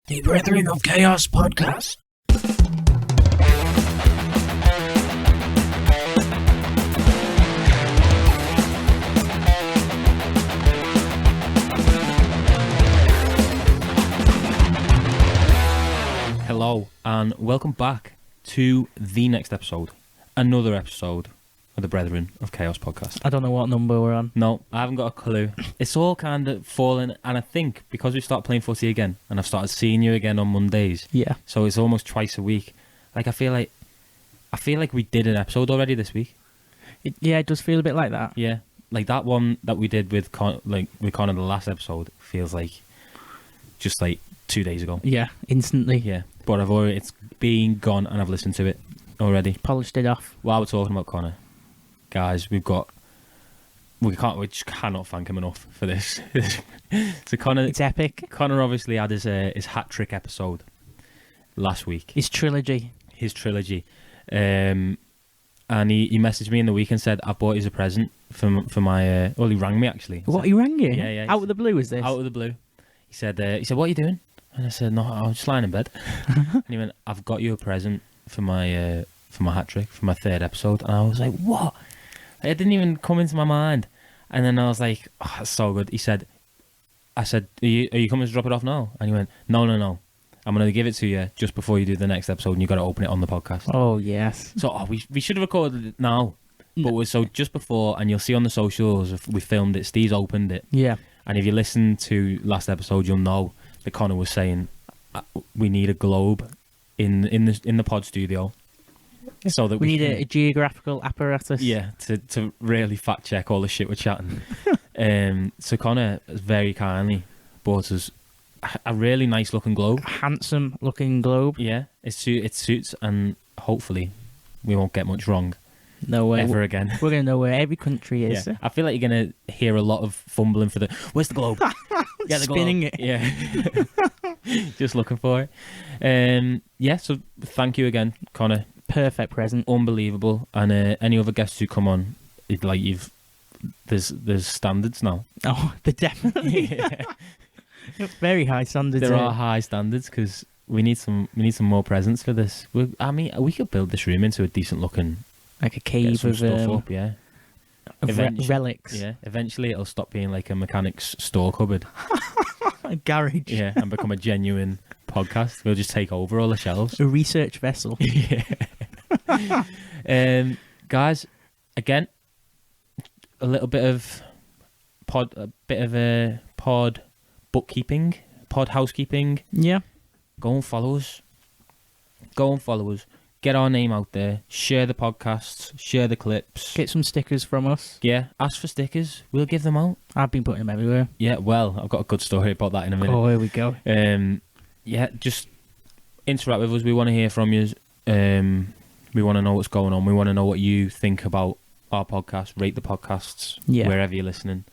The Brethren of Chaos podcast. Hello and welcome back to the next episode. Another episode of the Brethren of Chaos podcast. I don't know what number we're on. No, I haven't got a clue. It's all kind of fallen, and I think because we start playing footy again, and I've started seeing you again on Mondays. Yeah. So it's almost twice a week. Like I feel like we did an episode already this week. It does feel a bit like that. Yeah, like that one that we did with Connor, the last episode feels like just like 2 days ago. Yeah, instantly. Yeah, but it's been gone, and I've listened to it already. Polished it off. While we're talking about Connor, guys, we just cannot thank him enough for this. So Connor, It's epic. Connor obviously had his hat trick episode last week. His trilogy. And he messaged me in the week and said, "I bought you a present for my." Well, he rang me actually. What, he rang you? Yeah. Out of the blue, is this? Out of the blue. He said, "What are you doing?" And I said, "No, I was just lying in bed." And he went, "I've got you a present for my hat trick for my third episode." And I was like, "What?" It didn't even come into my mind. And then I was like, "Oh, that's so good." I said, are you coming to drop it off now? And he went, No. I'm going to give it to you just before you do the next episode, and you've got to open it on the podcast. Oh, yes. So we should have recorded it now. But so just before, and you'll see on the socials, if we filmed it, Steve's opened it. Yeah. And if you listen to last episode, you'll know that Connor was saying we need a globe in the pod studio, so that we need a geographical apparatus. Yeah, to really fact check all the shit we're chatting. So Connor very kindly bought us a really nice looking globe, Handsome looking globe. Yeah, it suits, and hopefully we won't get much wrong. No way. Ever again. We're going to know where every country is. Yeah. I feel like you're going to hear a lot of fumbling for where's the globe? Yeah, spinning globe. it. Yeah. Just looking for it. Yeah, so thank you again, Connor. Perfect present. Unbelievable. And any other guests who come on, there's standards now. Oh, they're definitely. Yeah. Very high standards. There are high standards because we need some more presents for this. We could build this room into a decent looking, like a cave of stuff up, yeah. Relics. Yeah, eventually it'll stop being like a mechanic's store cupboard. A garage. Yeah, and become a genuine podcast. We'll just take over all the shelves. A research vessel. Yeah. Guys, again, a little bit of pod bookkeeping, pod housekeeping. Yeah. Go and follow us. Get our name out there. Share the podcasts. Share the clips. Get some stickers from us. Yeah, ask for stickers. We'll give them out. I've been putting them everywhere. Yeah, well, I've got a good story about that in a minute. Oh, here we go. Yeah, just interact with us. We want to hear from you. We want to know what's going on. We want to know what you think about our podcast. Rate the podcasts wherever you're listening.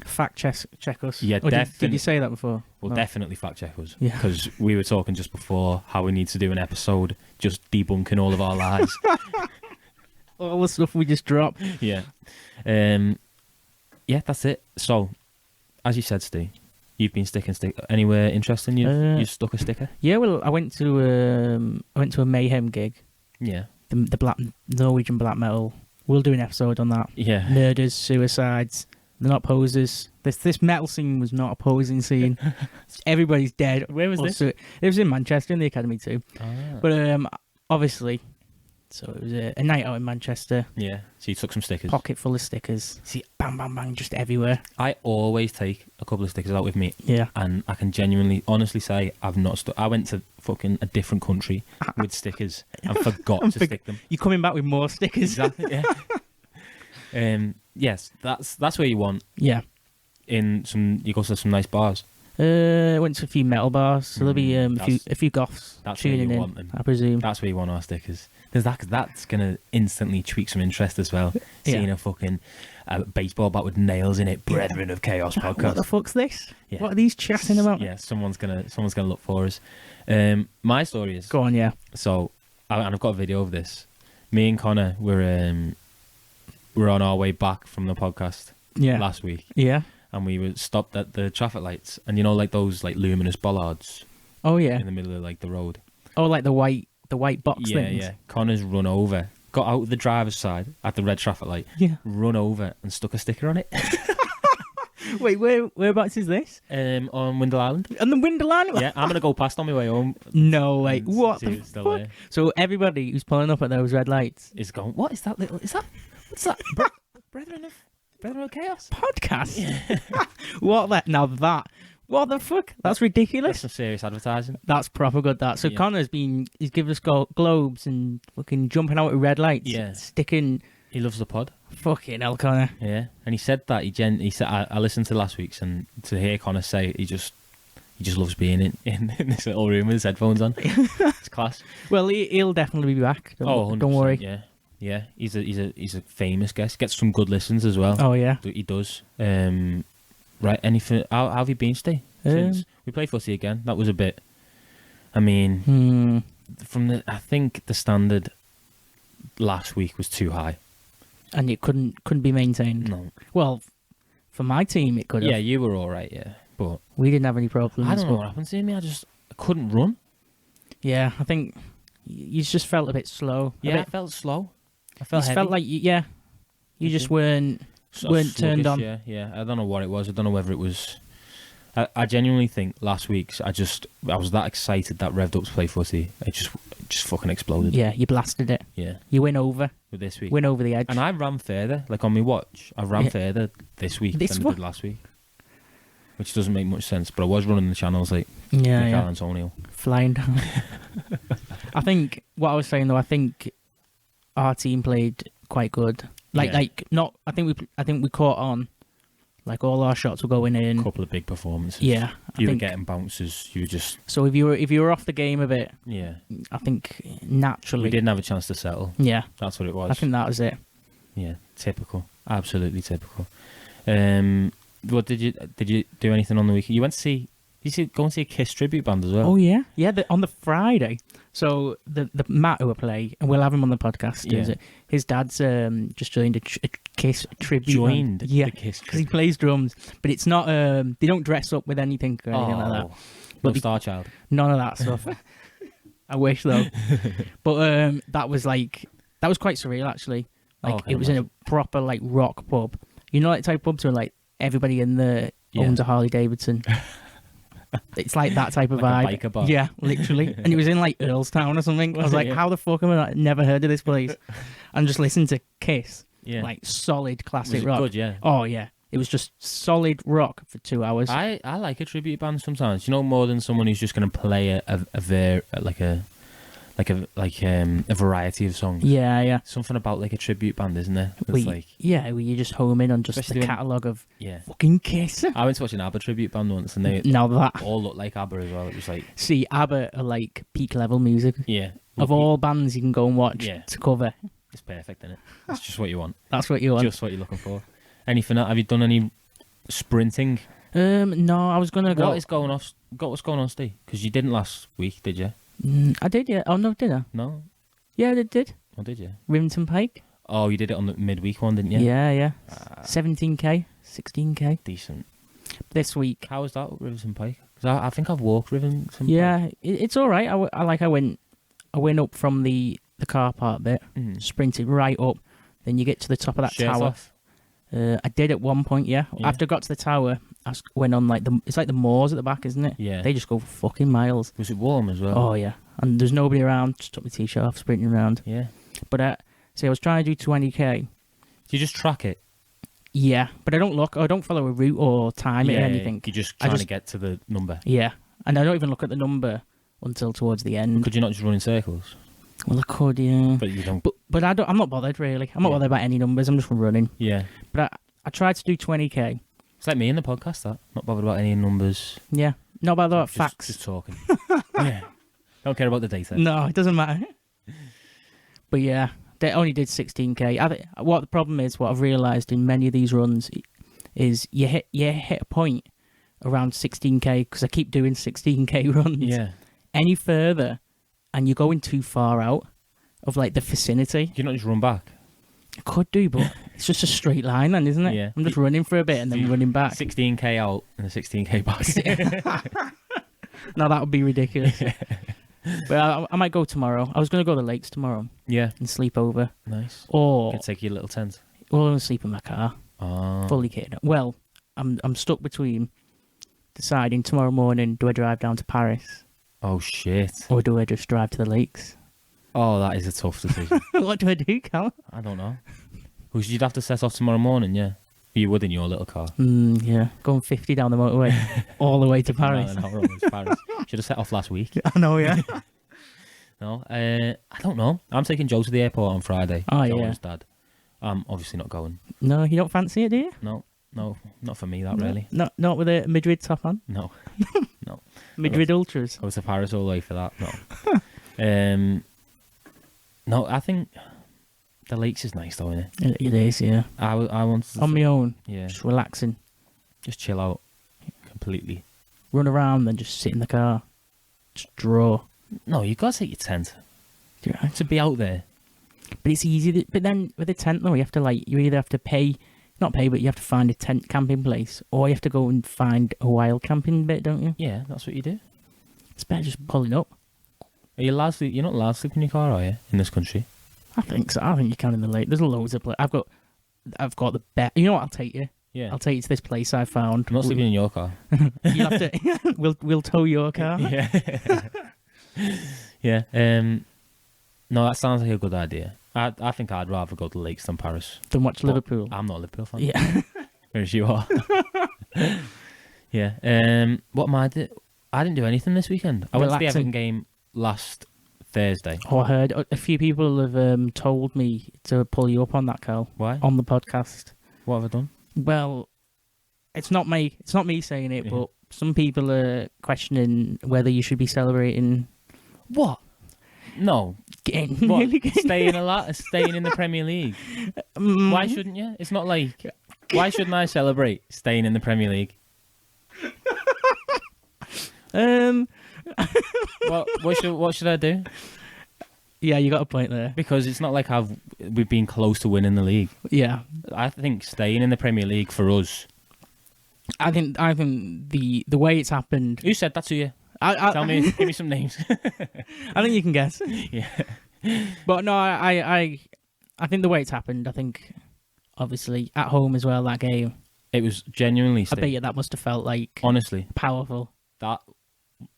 Fact check us. Yeah, definitely. Did you say that before? Well, no. Definitely fact check us. Yeah. Because we were talking just before how we need to do an episode just debunking all of our lies. All the stuff we just dropped. Yeah. Yeah, that's it. So, as you said, Steve, you've been sticking anywhere interesting? You stuck a sticker? Yeah, well, I went to a Mayhem gig. Yeah. The Norwegian black metal. We'll do an episode on that. Yeah. Murders, suicides. They're not posers. This metal scene was not a posing scene. Everybody's dead. Where was this? It was in Manchester, in the Academy too. Ah. But obviously, so it was a night out in Manchester. Yeah. So you took some stickers. Pocket full of stickers. See, bang, bang, bang, just everywhere. I always take a couple of stickers out with me. Yeah. And I can genuinely, honestly say I've not I went to fucking a different country with stickers and forgot to stick them. You're coming back with more stickers. Exactly, yeah. Yes, that's where you want. Yeah. You go to some nice bars. Went to a few metal bars, so there'll be a few goths that's where tuning you in, want them. I presume. That's where you want our stickers. That's going to instantly tweak some interest as well. Seeing a fucking baseball bat with nails in it, Brethren of Chaos podcast. What the fuck's this? Yeah. What are these chatting about? Yeah, someone's gonna look for us. My story is... Go on, yeah. So, and I've got a video of this. Me and Connor were on our way back from the podcast last week. Yeah. and we were stopped at the traffic lights, and like those like luminous bollards Oh yeah. in the middle of like the road. Oh, like the white box Yeah, things. yeah. Connor's run over, got out the driver's side at the red traffic light, Yeah. run over and stuck a sticker on it. Wait, whereabouts is this? On Windle Island. On the window line? Yeah, I'm gonna go past on my way home. No way. and What see the if it's still fuck? there. So everybody who's pulling up at those red lights Is going. What is that little? Is that? What's that? Brethren of Chaos. podcast. What the? Now that. What the fuck? That's That's ridiculous. some serious advertising. That's proper good. That. So Yeah. he's giving us globes and fucking jumping out with red lights. Yeah. Sticking. He loves the pod. Fucking hell, Connor. Yeah, and he said that he said I listened to last week's, and to hear Connor say he just loves being in this little room with his headphones on. It's class. Well, he'll definitely be back. Don't 100%, worry. Yeah, yeah. He's a famous guest. Gets some good listens as well. Oh yeah. He does. Right. Anything? How have you been, Steve? Since we played footy again. That was a bit. I mean, I think the standard last week was too high. And it couldn't be maintained. No. Well, for my team, it could have. Yeah, you were all right. Yeah, but We didn't have any problems. I don't know but- what happened to me. I couldn't run. Yeah, I think you just felt a bit slow. Yeah, I felt slow. I felt heavy. felt like you Did just you? weren't Sort of turned on. sluggish, Yeah. I don't know what it was. I don't know whether it was. I genuinely think last week's I was that excited, that revved up to play footy. It just fucking exploded. Yeah, you blasted it. Yeah. You win over With this week. the edge. And I ran further, like on my watch. I ran Yeah. further this week This than I one? did last week, which doesn't make much sense. But I was running the channels like yeah, Michael yeah, Antonio. flying down. I think what I was saying though, I think our team played quite good. Yeah. I think we caught on. Like all our shots were going in. A couple of big performances. Yeah, I You were think getting bounces. You were just so. If you were off the game a bit, yeah. I think naturally. We didn't have a chance to settle. Yeah, That's what it was. I think that was it. Yeah, typical. Absolutely typical. What did you do anything on the weekend? You went to see? Did you go and see a Kiss tribute band as well? Oh yeah, yeah. On the Friday. So the Matt who I play, and we'll have him on the podcast. Yeah. Is it? His dad's just joined a Kiss tribute. Joined band. Yeah, the Kiss because he plays drums, but it's not. They don't dress up with anything or anything like that. No But Star Child. None of that stuff. I wish though. But that was quite surreal actually. Like Oh, I can it was in a proper like rock pub. You know, like type pubs where like everybody in there Yeah. owns a Harley Davidson. It's like that type of Like a vibe. biker bar. Yeah, literally. And it was in like Earlstown or something. I was Was it? like, Yeah. how the fuck am I never heard of this place? And just listen to Kiss. Yeah. Like solid was classic it rock. good? Yeah. Oh yeah. It was just solid rock for 2 hours. I like a tribute band sometimes. More than someone who's just going to play a variety of songs. Yeah, yeah. Something about like a tribute band, isn't there? It's Where you just home in on just Especially the when- catalogue of yeah. fucking Kiss. I went to watch an ABBA tribute band once, and they Now that all looked like ABBA as well. It was like see ABBA are like peak level music. yeah. Of all bands you can go and watch Yeah. to cover. It's perfect, isn't it? It's just what you want. That's what you want. Just what you're looking for. Anything else? Have you done any sprinting? No, I was gonna go. What's going on, Steve? Because you didn't last week, did you? I did, yeah. Oh no, did I? No. Yeah, I did. Or did you? Rivington Pike. Oh, you did it on the midweek one, didn't you? Yeah. Ah, 17k, 16k decent. this week. How was that, Rivington Pike? Because I think I've walked Rivington Pike. Yeah, it's all right. I went up from the car park bit, Mhm. sprinted right up. Then you get to the top of that Shirts tower. off. I did at one point, yeah. Yeah. After I got to the tower, went on it's like the moors at the back, isn't it? Yeah. They just go fucking miles. Was it warm as well? Oh yeah, and there's nobody around. Just took my t-shirt off, sprinting around. Yeah. But I was trying to do 20k. Do you just track it? Yeah, but I don't look. I don't follow a route or time it or anything. You're just I trying to just- get to the number. Yeah, and I don't even look at the number until towards the end. Could you not just run in circles? Well, I could, yeah. But you don't. But I'm not bothered really. I'm not Yeah. bothered about any numbers. I'm just running. Yeah. But I tried to do 20k. It's like me in the podcast, that. Not bothered about any numbers. Yeah, not about that Just- facts. Just talking. Yeah. Don't care about the data. No, it doesn't matter. But yeah, they only did 16k. What the problem is, what I've realised in many of these runs, is you hit a point around 16k because I keep doing 16k runs. Yeah. Any further, and you're going too far out of like the vicinity. You not just run back? I could do, but it's just a straight line, then, isn't it? Yeah. I'm just running for a bit and then running back. 16k out and a 16k back. No, that would be ridiculous. But I might go tomorrow. I was going to go to the lakes tomorrow Yeah. and sleep over. Nice. Or You could take your little tent. I'm going to sleep in my car, Oh. fully kitted up. Well, I'm stuck between deciding tomorrow morning, do I drive down to Paris Oh, shit. or do I just drive to the lakes? Oh, that is a tough decision. What do I do, Cal? I don't know. Well, you'd have to set off tomorrow morning, yeah. You would in your little car. Yeah, going 50 down the motorway, all the way to Paris. No, it's Paris. Should have set off last week. I know, yeah. No, I don't know. I'm taking Joe to the airport on Friday. Oh, Joe and yeah. his dad. I'm obviously not going. No, you don't fancy it, do you? No, not for me, that really. Not with a Madrid top on? No, no. Madrid Ultras? Go to Paris all the way for that, no. No, I think the lakes is nice though, isn't it? It is, yeah. I want to... On my own, Yeah, just relaxing. just chill out completely. Run around, then just sit in the car. Just draw. No, you got to take your tent Do you know? to be out there. But it's easy. But then with a tent, though, you have to you either have to pay, not pay, but you have to find a tent camping place, or you have to go and find a wild camping bit, don't you? Yeah, that's what you do. It's better just pulling up. Are you allowed to, you're not allowed to sleep in your car, are you, in this country? I think so. I think you can in the lake. There's loads of places. I've got the bet. You know what? I'll take you. Yeah. I'll take you to this place I found. I'm not sleeping in your car. You'll have to. We'll tow your car. Yeah. Yeah. No, that sounds like a good idea. I think I'd rather go to the lakes than Paris. Then watch But Liverpool. I'm not a Liverpool fan. Yeah. Whereas you are. Yeah. What am I did? I didn't do anything this weekend. I went to the Relaxing. Everton game last Thursday. Oh, I heard a few people have told me to pull you up on that, Carl, Why? on the podcast. What have I done? Well, it's not me saying it, Yeah. but some people are questioning whether you should be celebrating What? No. getting What? nearly getting- Staying in the Premier League. Why shouldn't you? It's not like. Why shouldn't I celebrate staying in the Premier League? What should I do? Yeah, you got a point there. Because it's not like we've been close to winning the league. Yeah, I think staying in the Premier League for us. I think the way it's happened. Who said that to you? Tell Give me some names. I think you can guess. Yeah. But no, I think the way it's happened. I think obviously at home as well. That game, It was genuinely. I bet you that must have felt like Honestly, powerful. that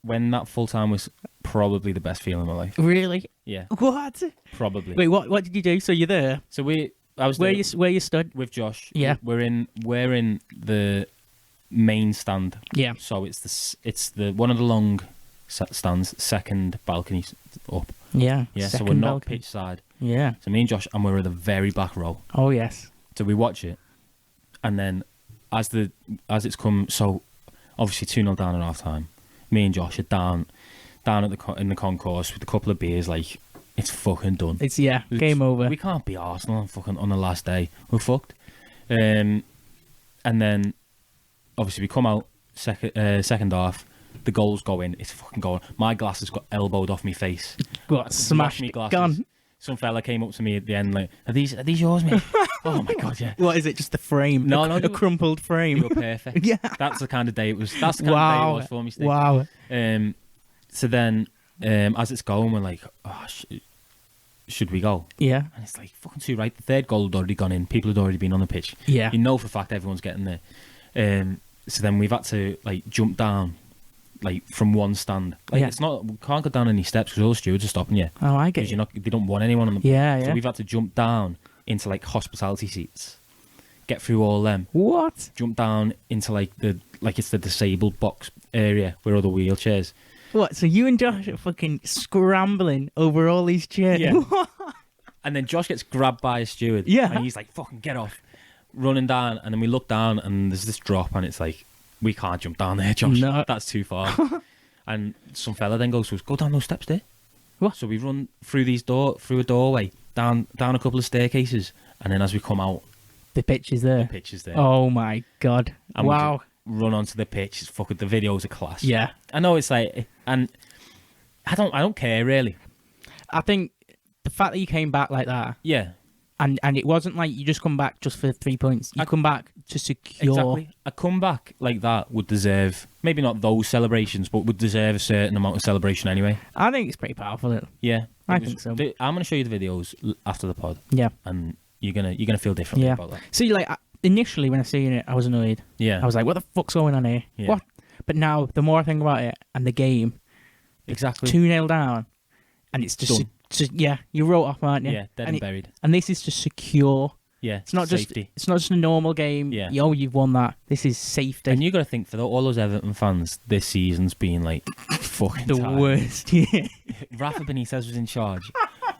when that full time was probably the best feeling of my life. Really? Yeah, What? probably. Wait, what did you do? So you're there? So I was Where there you stood? with Josh. Yeah. we're in the main stand. Yeah. So it's the one of the long stands, second balcony up. Yeah. Yeah. So Second we're not balcony. pitch side. Yeah. So me and Josh, and we're at the very back row. Oh yes. So we watch it, and then as it's come, so obviously 2-0 down at half time. Me and Josh are down at in the concourse with a couple of beers. Like it's fucking done. It's game over. We can't be Arsenal on the last day. We're fucked. And then obviously we come out second half. The goals go in. It's fucking going. My glasses got elbowed off my face. What? Smashed. Me glasses. Gone. Some fella came up to me at the end like, "Are these yours, mate?" Oh my god, yeah. What is it? Just the frame? No, a crumpled They frame. were perfect. Yeah. That's the kind of day it was. That's the kind of day it was for me. Steve. Wow. So then, as it's going, we're like, "Oh, should we go?" Yeah. And it's like fucking too right. The third goal had already gone in. People had already been on the pitch. Yeah. You know for a fact everyone's getting there. So then we've had to like jump down, like from one stand. Like Yeah. it's not. We can't go down any steps because all the stewards are stopping you. Oh, I get Because you. they don't want anyone on the. Yeah, So yeah. we've had to jump down into like hospitality seats, get through all them, What? jump down into like it's the disabled box area where all the wheelchairs. What? So you and Josh are fucking scrambling over all these chairs? Yeah. And then Josh gets grabbed by a steward. Yeah. And he's like, "Fucking get off!" Running down, and then we look down, and there's this drop, and it's like, we can't jump down there, Josh. No. That's too far. And some fella then goes to us, "Go down those steps there." What? So we run through through a doorway, down a couple of staircases, and then as we come out, The pitch is there. the pitch is there. Oh my god. And we Wow. just run onto the pitch. It's fucking the videos are class. Yeah. I know it's like, and I don't care really. I think the fact that you came back like that, Yeah. And it wasn't like you just come back just for 3 points. You come back to secure. Exactly. A comeback like that would deserve, maybe not those celebrations, but would deserve a certain amount of celebration anyway. I think it's pretty powerful. Yeah. I think so. I'm going to show you the videos after the pod. Yeah. And you're gonna feel differently about that. See, like, initially when I seen it, I was annoyed. Yeah. I was like, what the fuck's going on here? Yeah. What? But now, the more I think about it and the game, exactly 2-0 down, and it's just, you wrote off, aren't you? Yeah, dead and buried. And this is just secure. Yeah, it's not safety. It's not just a normal game. Yeah. You've won that. This is safety. And you got to think, for all those Everton fans, this season's been like fucking the tight. worst. Yeah. Rafa Benitez was in charge.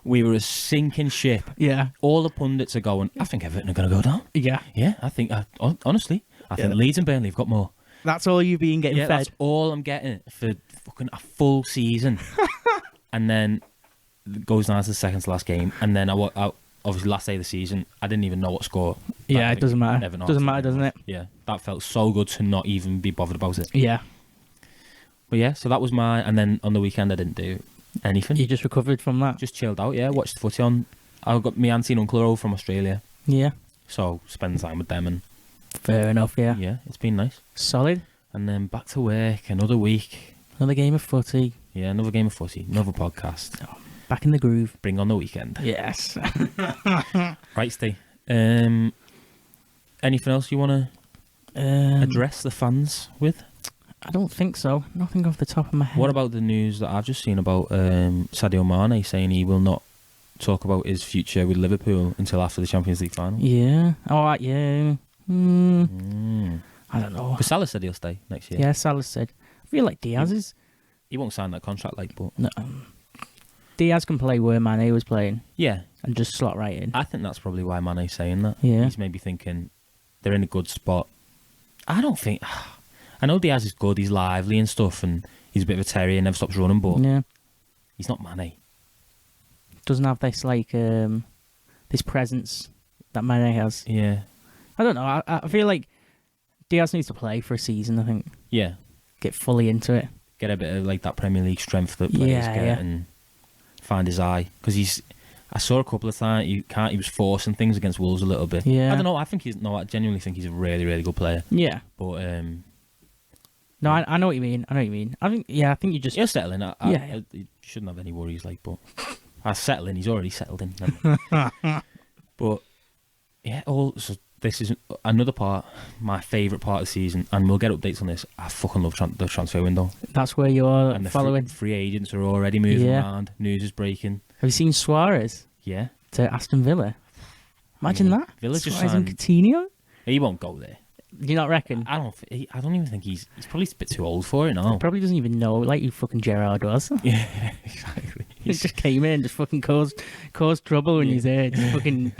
We were a sinking ship. Yeah. All the pundits are going, I think Everton are going to go down. Yeah. Yeah, I think, honestly, I think Leeds and Burnley have got more. That's all you've been getting fed. That's all I'm getting for fucking a full season. And then it goes down to the second to last game. And then I obviously last day of the season, I didn't even know what score. Yeah, it doesn't matter. Everton Doesn't matter, doesn't it? Yeah, that felt so good to not even be bothered about it. Yeah. But yeah, so that was and then on the weekend I didn't do anything. You just recovered from that? Just chilled out, yeah. Watched the footy on. I got my auntie and uncle are over from Australia. Yeah. So spend time with them and... Fair enough, yeah. Yeah, it's been nice. Solid. And then back to work, another week. Another game of footy. Yeah, another game of footy, another podcast. Oh, back in the groove. Bring on the weekend. Yes. Right, Steve. Anything else you want to address the fans with? I don't think so. Nothing off the top of my head. What about the news that I've just seen about Sadio Mane saying he will not talk about his future with Liverpool until after the Champions League final? Yeah. Oh, yeah. I don't know. Because Salah said he'll stay next year. Yeah, Salah said. I feel like Diaz is... He won't sign that contract, but... No. Diaz can play where Mane was playing. Yeah. And just slot right in. I think that's probably why Mane's saying that. Yeah. He's maybe thinking they're in a good spot. I don't think... I know Diaz is good, he's lively and stuff, and he's a bit of a terrier, never stops running, but yeah. He's not Mane. Doesn't have this, like, this presence that Mane has. Yeah. I don't know. I feel like Diaz needs to play for a season, I think. Yeah. Get fully into it. Get a bit of, like, that Premier League strength that players get and find his eye. Because I saw a couple of times, he was forcing things against Wolves a little bit. Yeah. I don't know, I genuinely think he's a really, really good player. Yeah. But, no, I know what you mean. I think you just... He'll settle in. You shouldn't have any worries, like, but... I settle in, he's already settled in. But, yeah, so this is another part, my favourite part of the season, and we'll get updates on this. I fucking love the transfer window. That's where you're and the following. Free agents are already moving around. News is breaking. Have you seen Suarez? Yeah. To Aston Villa? Imagine that. Villa just Suarez signed... and Coutinho? He won't go there. Do you not reckon? I don't even think he's probably a bit too old for it now. He probably doesn't even know, like you fucking Gerrard was. Yeah, exactly. He just came in and just fucking caused trouble when he's there. Just fucking...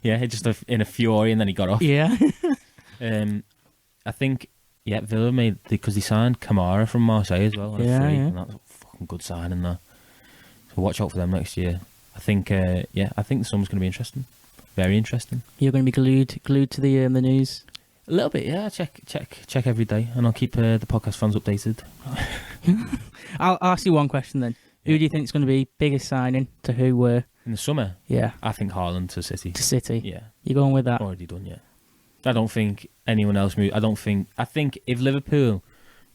Yeah, just in a fury, and then he got off. Yeah. I think, Villa made... Because he signed Kamara from Marseille as well on a free, and that's a fucking good signing there. So watch out for them next year. I think, I think the summer's going to be interesting. Very interesting. You're going to be glued to the news? A little bit, yeah. Check every day, and I'll keep the podcast fans updated. I'll ask you one question then. Who do you think is going to be biggest signing to who were? In the summer? Yeah. I think Haaland to City. To City? Yeah. You're going with that? Already done, yeah. I don't think anyone else moved. I think if Liverpool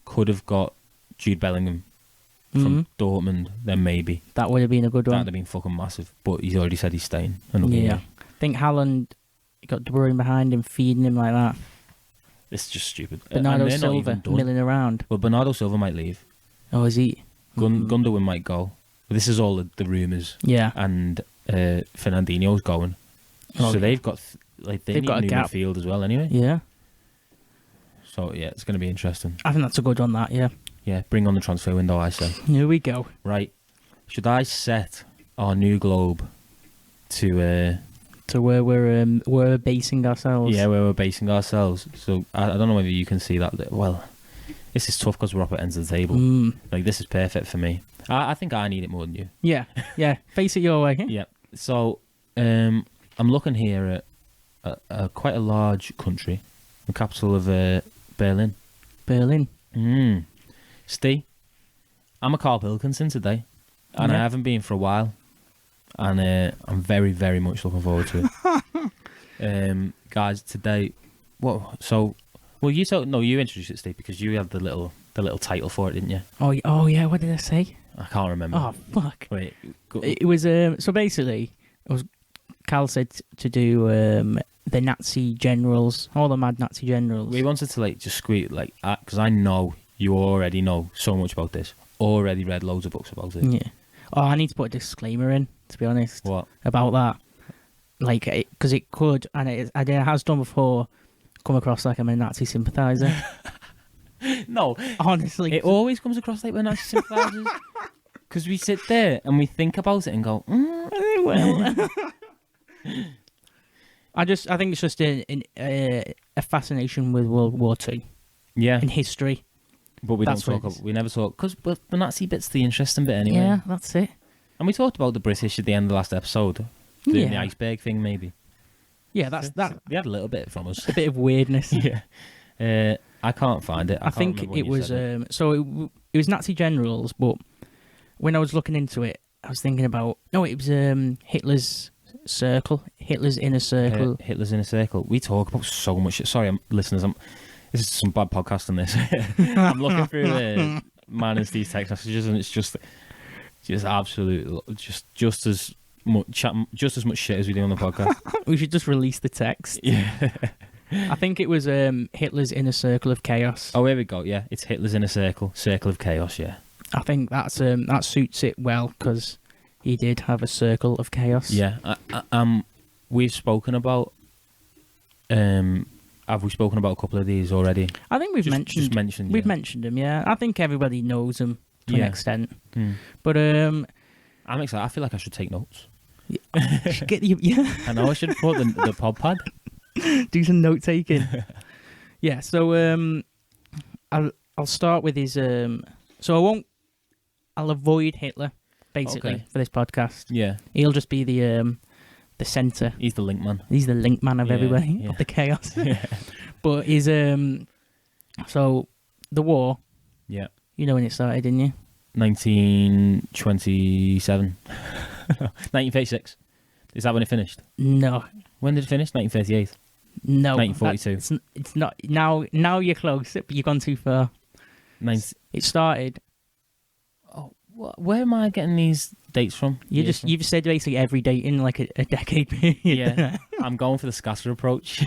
could have got Jude Bellingham from Dortmund, then maybe. That would have been a good one. That would have been fucking massive. But he's already said he's staying. Another year. I think Haaland got De Bruyne behind him, feeding him like that. It's just stupid. Bernardo Silva milling around. Well, Bernardo Silva might leave. Oh, is he? Gundogan might go. But this is all the rumours. Yeah. And Fernandinho's going. So they've got they've got a new gap. midfield as well anyway. Yeah. So, it's going to be interesting. I think that's a good one, that, yeah. Yeah, bring on the transfer window, I say. Here we go. Right. Should I set our new globe to where we're basing ourselves? Yeah, where we're basing ourselves. So, I don't know whether you can see that. Well, this is tough because we're up at ends of the table. Like, this is perfect for me. I think I need it more than you. Yeah. Face it your way. Yeah. So, I'm looking here at quite a large country, the capital of Berlin. Berlin. Steve, I'm a Carl Pilkington today, and I haven't been for a while. and I'm very, very much looking forward to it. Guys, today, you introduced it, Steve, because you had the little title for it, didn't you? Oh yeah. What did I say? I can't remember. Oh fuck! Wait, It was so basically, Cal said to do the Nazi generals, all the mad Nazi generals. we wanted to just squeeze because I know you already know so much about this. Already read loads of books about it. Yeah. Oh, I need to put a disclaimer in, to be honest. What? About that? Because it could, and it has done before, come across like I'm a Nazi sympathiser. No, Honestly. it always comes across like we're Nazi sympathisers. Because we sit there and we think about it and go, well. I think it's just a fascination with World War II yeah. and history. But we never talk, because the Nazi bit's the interesting bit anyway. Yeah, that's it. And we talked about the British at the end of the last episode, doing the iceberg thing, maybe. Yeah, that's that. They had a little bit from us. A bit of weirdness. Yeah. I can't find it. I think it was it was Nazi generals, but when I was looking into it, I was thinking about it was Hitler's circle, Hitler's inner circle. Hitler's inner circle. We talk about so much shit. Sorry, listeners. This is some bad podcasting. This. I'm looking through mine and Steve's text messages, and it's just absolute, just as much shit as we do on the podcast. We should just release the text. Yeah. I think it was Hitler's inner circle of chaos. Oh, here we go. Yeah, it's Hitler's inner circle of chaos. Yeah. I think that suits it well, because he did have a circle of chaos. Yeah. We've spoken about. Have we spoken about a couple of these already? I think we've mentioned. We've mentioned them. Yeah, I think everybody knows them to an extent. But I'm excited. I feel like I should take notes. Yeah. I know I should put the pod pad. Do some note taking. Yeah. So I'll start with his. So I'll avoid Hitler basically for this podcast. Yeah. He'll just be the centre. He's the link man. He's the link man of everybody, of the chaos. Yeah. But he's so the war. Yeah. You know when it started, didn't you? 1927. 1936. Is that when it finished? No. When did it finish? 1938. No. 1942. It's not. Now you're close, but you've gone too far. It started. Oh, where am I getting these dates from? You've said basically every date in like a decade period. Yeah. I'm going for the scatter approach.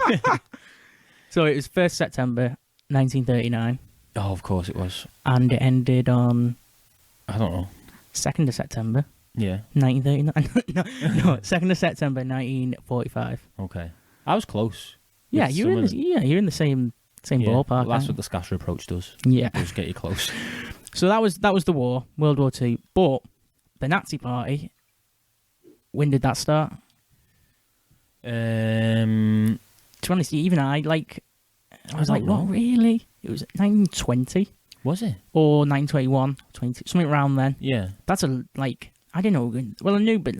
So it was 1st September 1939. Oh, of course it was. And it ended on, I don't know, 2nd of September. Yeah. 1939. no, 2nd of September 1945. Okay. I was close. Yeah, you're in the same ballpark. Well, that's what the scatter approach does. Yeah. It does get you close. So that was the war, World War II. But the Nazi Party, when did that start? To be honest, even I was like, what, really? It was 1920. Was it? Or 1921, 20, something around then. Yeah. That's I didn't know. Well, I knew, but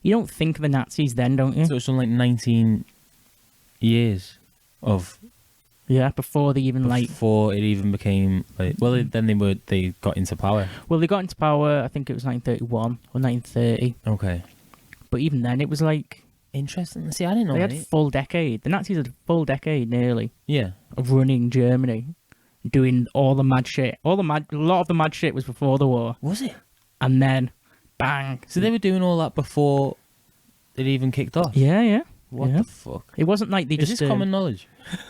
you don't think of the Nazis then, don't you? So it's something like 19 years of... Yeah, before they even Before it even became... then they got into power. Well, they got into power, I think it was 1931 or 1930. Okay. But even then, it was Interesting. See, I didn't know they had a full decade. The Nazis had a full decade, nearly. Yeah. Of running Germany, doing all the mad shit. A lot of the mad shit was before the war. Was it? And then, bang. So they were doing all that before it even kicked off? Yeah. What the fuck? It wasn't like they Is just... this common knowledge?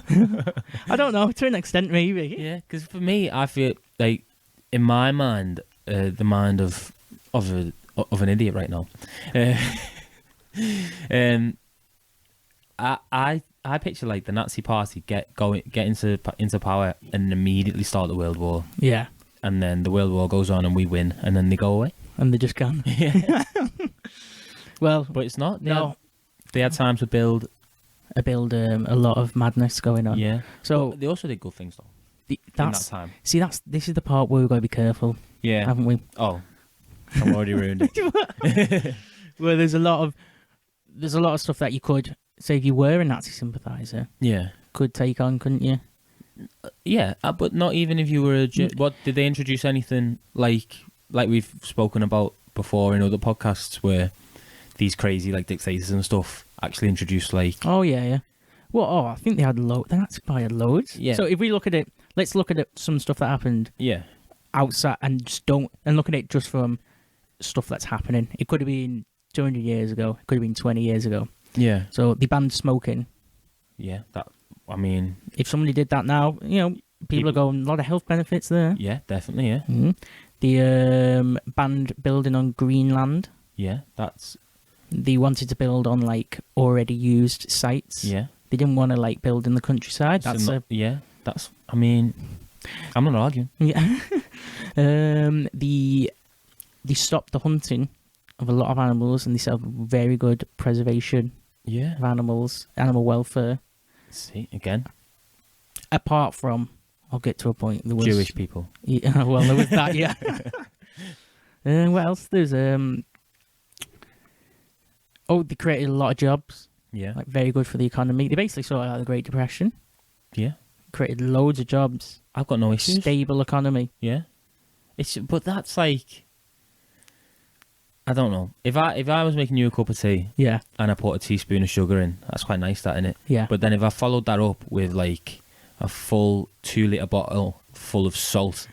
I don't know, to an extent, maybe. Yeah, because for me, I feel like, in my mind, the mind of an idiot right now, I picture the Nazi Party get into power and immediately start the World War. Yeah. And then the World War goes on and we win, and then they go away. And they just gone. Yeah. Well, but it's not. They had time to build a lot of madness going on. Yeah. So but they also did good things though. In that time. See, this is the part where we've got to be careful. Yeah. Haven't we? Oh, I've already ruined it. Well, there's a lot of stuff that you could say if you were a Nazi sympathiser. Yeah. Could take on, couldn't you? Yeah, but not even if you were a... What did they introduce anything like we've spoken about before in other podcasts where these crazy like dictators and stuff actually introduced like Oh yeah. Well, I think they had loads. The Nazi Party had loads. Yeah. So if we look at it, let's look at some stuff that happened yeah outside, and just don't and look at it just from stuff that's happening. It could have been 200 years ago. It could have been 20 years ago. yeah So they banned smoking. that I mean If somebody did that now, people are going, a lot of health benefits there. yeah definitely yeah Mm-hmm. The banned building on Greenland. yeah that's They wanted to build on like already used sites. yeah They didn't want to like build in the countryside. So That's that's I mean I'm not arguing. yeah. They stopped the hunting of a lot of animals, and they set up very good preservation Yeah. of animals, animal welfare. See again, Apart from, I'll get to a point. There was Jewish people. Yeah, well, there was that. Yeah. What else? There's they created a lot of jobs. Yeah. Like very good for the economy. They basically sorted out the Great Depression. Yeah. Created loads of jobs. I've got no issues. Stable economy. Yeah. But that's like, I don't know. If I was making you a cup of tea Yeah. and I put a teaspoon of sugar in, that's quite nice, that, innit? Yeah. But then if I followed that up with like a full 2-litre bottle full of salt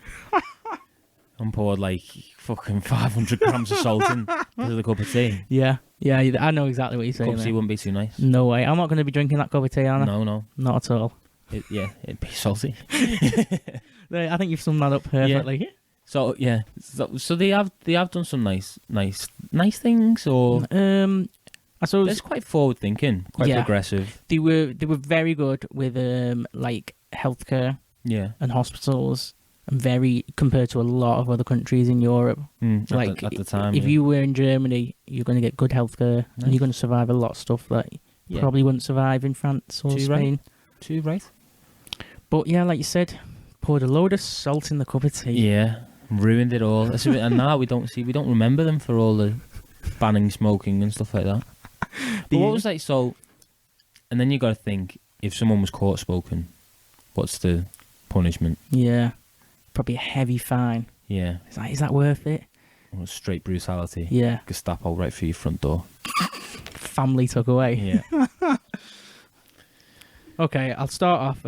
and poured like fucking 500 grams of salt in to the cup of tea, Yeah. Yeah. I know exactly what you're saying. cup of tea There. wouldn't be too nice. No way. I'm not going to be drinking that cup of tea, am I? No. Not at all. It'd be salty. I think you've summed that up perfectly. So yeah, so they have done some nice things, or I suppose it's quite forward thinking, quite Yeah. progressive. they were very good with like healthcare Yeah, and hospitals, and very compared to a lot of other countries in Europe. Like at the time, if yeah. you were in Germany, you're going to get good healthcare, and Nice. you're going to survive a lot of stuff that you Yeah. probably wouldn't survive in France or Too right. Spain. Too right. But yeah, like you said, poured a load of salt in the cup of tea. Yeah, ruined it all. And now we don't remember them for all the banning smoking and stuff like that. But what was like so? And then you got to think, if someone was caught smoking, what's the punishment? Yeah, probably a heavy fine. Yeah, Is that worth it? or straight brutality. Yeah, Gestapo right through your front door. family took away. Yeah, Okay, I'll start off.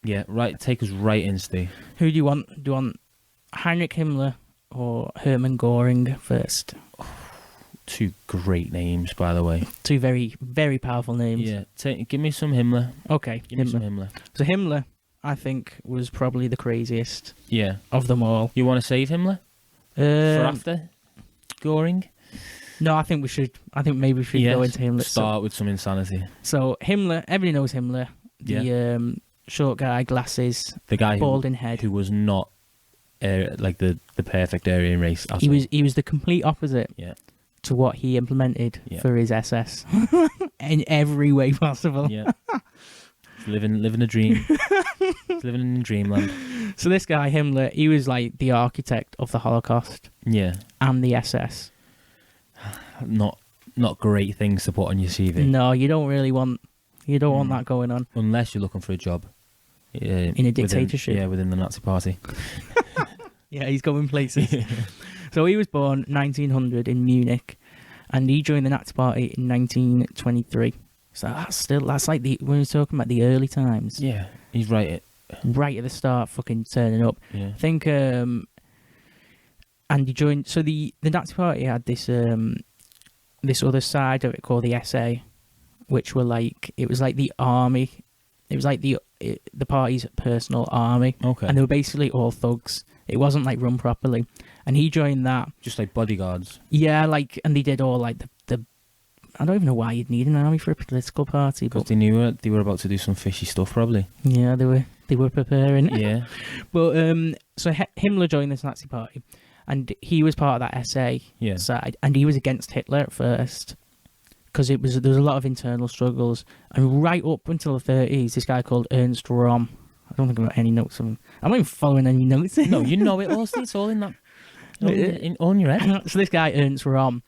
yeah. Right, take us right in, Steve. Who do you want? Do you want Heinrich Himmler or Hermann Göring first? Two great names, by the way. Two very, very powerful names. Yeah, give me some Himmler. Okay, Give me some Himmler. Himmler. So Himmler, I think, was probably the craziest Yeah. of them all. You want to save Himmler for after Göring? No, I think maybe we should go into Himmler. Start with some insanity. So Himmler, everybody knows Himmler. The short guy, glasses, The guy balding head. who was not like the perfect Aryan race. At He all. was the complete opposite Yeah. to what he implemented Yeah. for his SS in every way possible. Yeah. living a dream. He's living in dreamland. So this guy Himmler, he was like the architect of the Holocaust Yeah. and the SS. Not great things to put on your CV. No, you don't really want want that going on. Unless you're looking for a job. In a dictatorship. Within the Nazi party. Yeah, he's going places. So he was born 1900 in Munich, and he joined the Nazi Party in 1923. So that's like when we're talking about the early times. Yeah. He's right. Right at the start, fucking turning up. Yeah. I think, and he joined. So the Nazi Party had this this other side of it called the SA, which were like it was like the army. It was like the party's personal army, Okay. and they were basically all thugs. It wasn't like run properly, and he joined that. Just like bodyguards. Yeah, like, and they did all like the. I don't even know why you'd need an army for a political party, Because but they knew they were about to do some fishy stuff, probably. yeah, they were preparing. Yeah. But so Himmler joined this Nazi party, and he was part of that SA Yeah. side, and he was against Hitler at first because there was a lot of internal struggles, and right up until the 30s, this guy called Ernst Röhm. I don't think I've got any notes of him. I'm not even following any notes. No, you know it all. It's all in that. On your head. So this guy Ernst Röhm,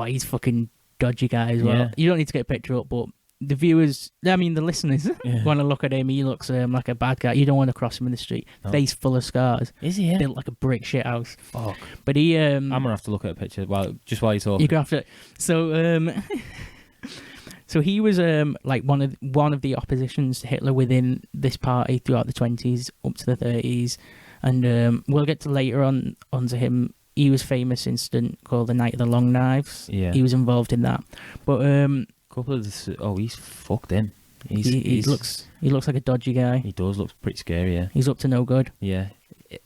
he's fucking dodgy guy as well. Yeah. You don't need to get a picture up, but the viewers, I mean the listeners, Yeah. want to look at him. He looks like a bad guy. You don't want to cross him in the street. No. Face full of scars, Is he? Yeah. built like a brick shit house. Fuck. But he, I'm gonna have to look at a picture while you're talking. you go after it. So, so he was like one of the oppositions to Hitler within this party throughout the 20s up to the 30s, and we'll get to later onto him. He was famous incident called the Night of the Long Knives. Yeah. He was involved in that, but Couple of he's fucked in. he looks like a dodgy guy. He does look pretty scary. Yeah. He's up to no good. Yeah.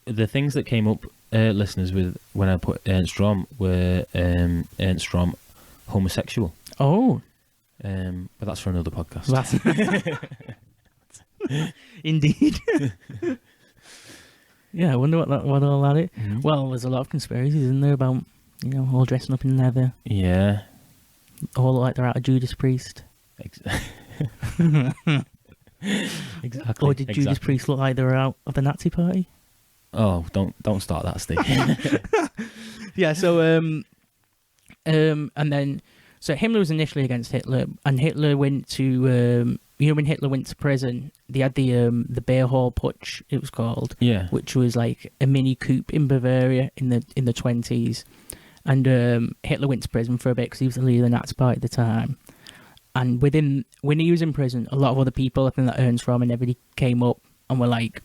The things that came up, listeners, with when I put Ernst Strom were Ernst Strom homosexual. Oh, But that's for another podcast. indeed. Yeah, I wonder what all that is. Mhm. Well, there's a lot of conspiracies, isn't there, about all dressing up in leather, Yeah. all like they're out of Judas Priest. Exactly. Or did Judas Priest look like they were out of the Nazi party? Oh, don't start that, Steve. Yeah. So and then so Himmler was initially against Hitler, and Hitler went to when Hitler went to prison, they had the Beer Hall Putsch, it was called. Yeah. Which was like a mini coup in Bavaria in the 20s, and Hitler went to prison for a bit because he was the leader of the Nazi Party at the time. And when he was in prison, a lot of other people, I think that Ernst Röhm and everybody, came up and were like,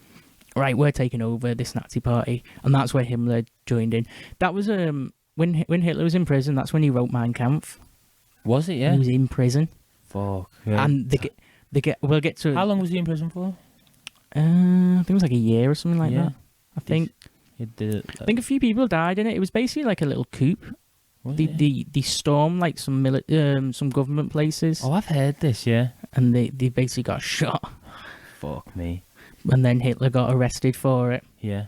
"Right, we're taking over this Nazi Party," and that's where Himmler joined in. That was when Hitler was in prison. That's when he wrote Mein Kampf. Was it? He Yeah. was in prison, Fuck. Yeah. and we'll get to. How long was he in prison for? I think it was like a year or something like Yeah. that. I think. He did. I think a few people died in it. It was basically like a little coup. Was it? They stormed like some government places, Oh, I've heard this. Yeah. and they basically got shot, Fuck me. and then Hitler got arrested for it. Yeah.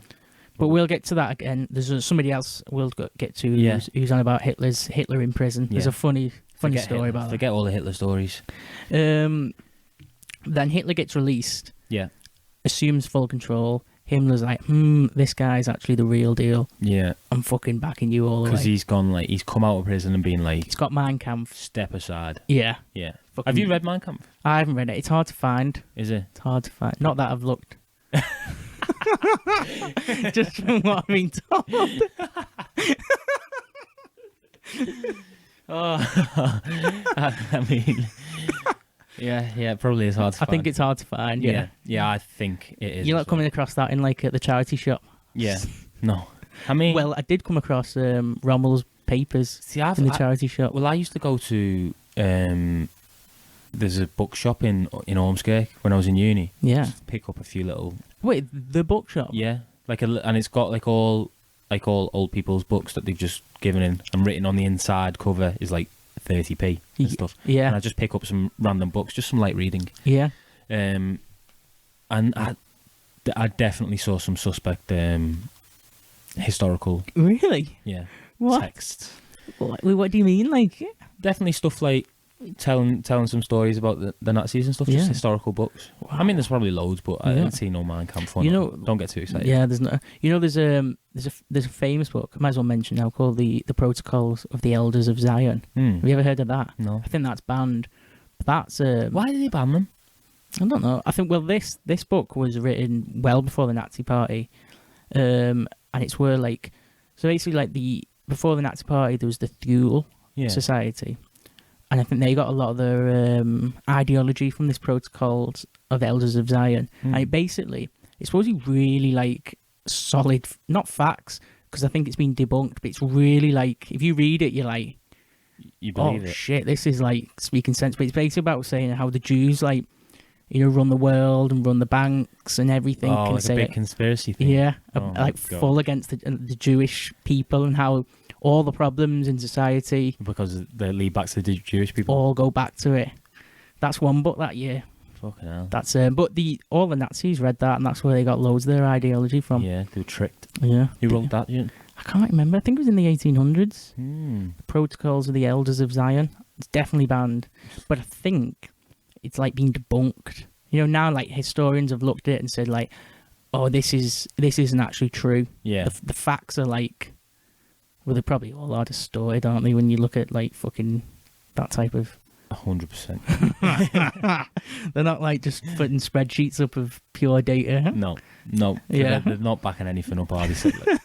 But we'll get to that again. There's somebody else we'll get to Yeah. who's on about Hitler in prison. There's Yeah. a funny Forget story Hitler. about Forget all the Hitler stories. that. Then Hitler gets released, Yeah. assumes full control. Himmler's like, this guy's actually the real deal. Yeah. I'm fucking backing you all the Because way. he's come out of prison and been like, He's got Mein Kampf. step aside. Yeah. Yeah. Fucking- Have you read Mein Kampf? I haven't read it. It's hard to find. Is it? It's hard to find. Not that I've looked. Just from what I've been told. Oh, I mean, yeah, it probably is hard to I find. think it's hard to find. Yeah. Yeah, I think it is. You're not as well. coming across that in like at the charity shop. Yeah, no. I mean, Well, I did come across Rommel's papers see, I've, in the charity shop. well, I used to go to there's a bookshop in Ormskirk when I was in uni. Yeah. Just pick up a few little Wait, the bookshop? yeah, and it's got like all old people's books that they've just given in, and written on the inside cover is like 30p and stuff. Yeah. And I just pick up some random books, just some light reading. Yeah. And I definitely saw some suspect historical Really? What? texts. What do you mean? Like, Definitely stuff like telling some stories about the Nazis and stuff. Yeah. Just historical books. I mean, there's probably loads, but I Yeah. haven't seen no Mein Kampf one. You know- Don't get too excited. yeah, there's no. There's a famous book I might as well mention now called the Protocols of the Elders of Zion. Have you ever heard of that? No. I think that's banned. But that's Why did they ban them? I don't know. I think this book was written well before the Nazi Party, and it's where like so basically like before the Nazi Party there was the Thule Yeah. Society, and I think they got a lot of their ideology from this Protocols of Elders of Zion, and it's supposed to be really like solid, not facts because I think it's been debunked, but it's really like if you read it you're like, You oh believe it? shit, this is like speaking sense. But it's basically about saying how the Jews like run the world and run the banks and everything. Oh, and like a say big it- conspiracy thing. yeah, Oh my like God. full against the Jewish people and how all the problems in society Because they lead back to the Jewish people. all go back to it. That's one book that year. Fucking hell. That's but all the Nazis read that, and that's where they got loads of their ideology from. Yeah, they were tricked. Yeah. Who wrote that? You? I can't remember. I think it was in the 1800s. Hmm. The Protocols of the Elders of Zion. It's definitely banned, but I think it's like being debunked. Now like historians have looked at it and said like, oh, this isn't actually true. Yeah. The facts are like, well, they probably all are distorted, aren't they? When you look at like fucking that type of 100%. They're not like just putting spreadsheets up of pure data. No. Yeah. They're not backing anything up, are they? So, like,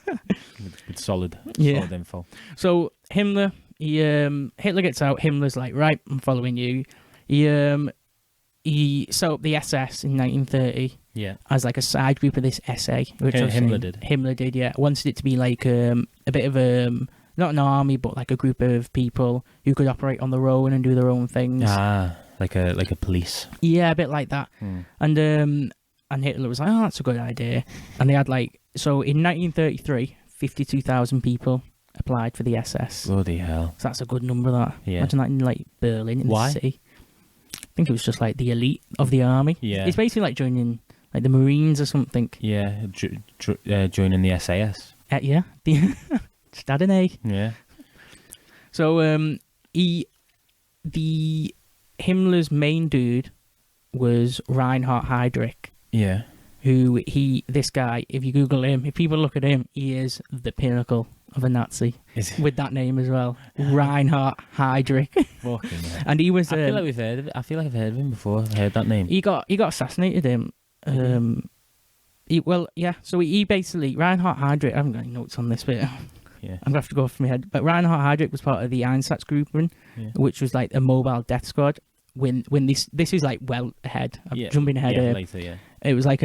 with solid info. So Himmler, Hitler gets out. Himmler's like, right, I'm following you. He set up the SS in 1930 as like a side group of this SA, which Himmler did, yeah. Wanted it to be like a bit of not an army, but like a group of people who could operate on their own and do their own things. Like a police. Yeah, a bit like that. And Hitler was like, oh, that's a good idea. And they had like, so in 1933, 52,000 people applied for the SS. Bloody hell. So that's a good number, that. Yeah. Imagine that in like Berlin, in Why? the city. I think it was just like the elite of the army. Yeah. It's basically like joining like the Marines or something. Yeah, joining the SAS. Yeah. Just add an A. Yeah. So Himmler's main dude was Reinhard Heydrich. Yeah. This guy, if you Google him, if people look at him, he is the pinnacle of a Nazi. With that name as well. Reinhard Heydrich. Fucking hell. And he was... I feel like we've heard of it. I feel like I've heard of him before. I've heard that name. He got assassinated him. So he basically... Reinhard Heydrich... I haven't got any notes on this bit. Yeah. I'm going to have to go off my head. But Reinhard Heydrich was part of the Einsatzgruppen, which was like a mobile death squad. When this is like well ahead. I'm jumping ahead. Later, yeah. It was like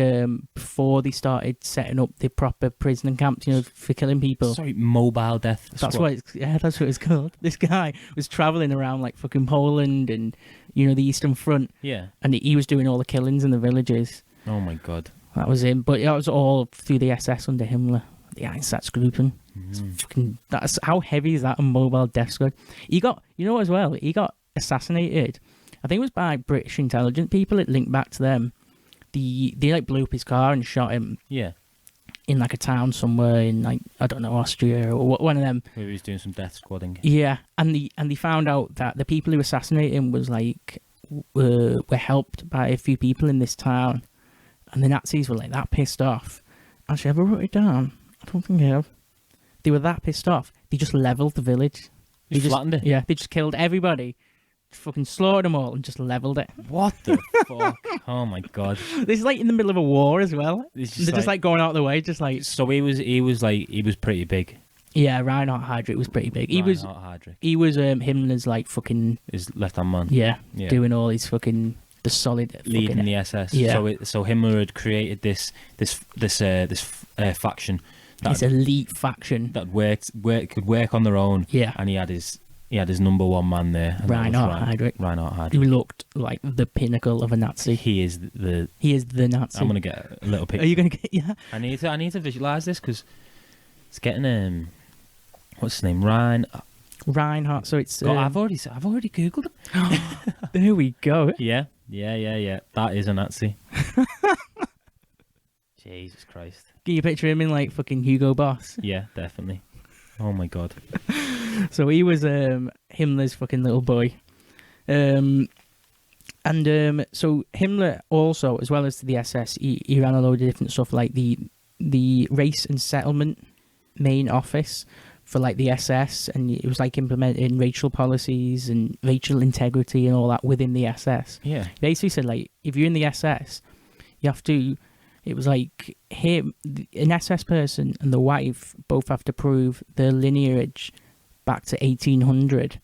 before they started setting up the proper prison camps, for killing people. Sorry, mobile death squad. That's what it's called. This guy was traveling around like fucking Poland and the Eastern Front. Yeah. And he was doing all the killings in the villages. Oh my god. That was him. But that was all through the SS under Himmler. The Einsatzgruppen. That's how heavy is that, a mobile death squad? He got as well. He got assassinated. I think it was by British intelligence people. It linked back to them. They like blew up his car and shot him. Yeah. In like a town somewhere in like I don't know, Austria or one of them. Maybe he was doing some death squadding. Yeah, and they found out that the people who assassinated him was like were helped by a few people in this town, and the Nazis were like that pissed off. Actually, have I wrote it down? I don't think I have. They were that pissed off. They just leveled the village. They just flattened it. Yeah, they just killed everybody. Fucking slaughtered them all and just leveled it. What the fuck? Oh my god! This is like in the middle of a war as well. They're just like going out of the way, just like. So he was pretty big. Yeah, Reinhard Heydrich was pretty big. He was Himmler's like fucking his left hand man. Yeah, doing all his fucking the solid leading the SS. Yeah. So Himmler had created this faction. This elite faction that could work on their own. Yeah, and he had his number one man there, Reinhard Heydrich. He looked like the pinnacle of a Nazi. He is the Nazi. I'm gonna get a little picture. Are you gonna get? Yeah. I need to visualize this because it's getting what's his name? Reinhard. So it's. God, I've already googled him. There we go. Yeah. That is a Nazi. Jesus Christ. Can you picture him in like fucking Hugo Boss? Yeah, definitely. Oh my god. So he was Himmler's fucking little boy. So Himmler also, as well as the SS, he ran a load of different stuff like the race and settlement main office for like the SS, and it was like implementing racial policies and racial integrity and all that within the SS. Yeah. He basically said like if you're in the SS, you have to. It was like an SS person and the wife both have to prove their lineage back to 1800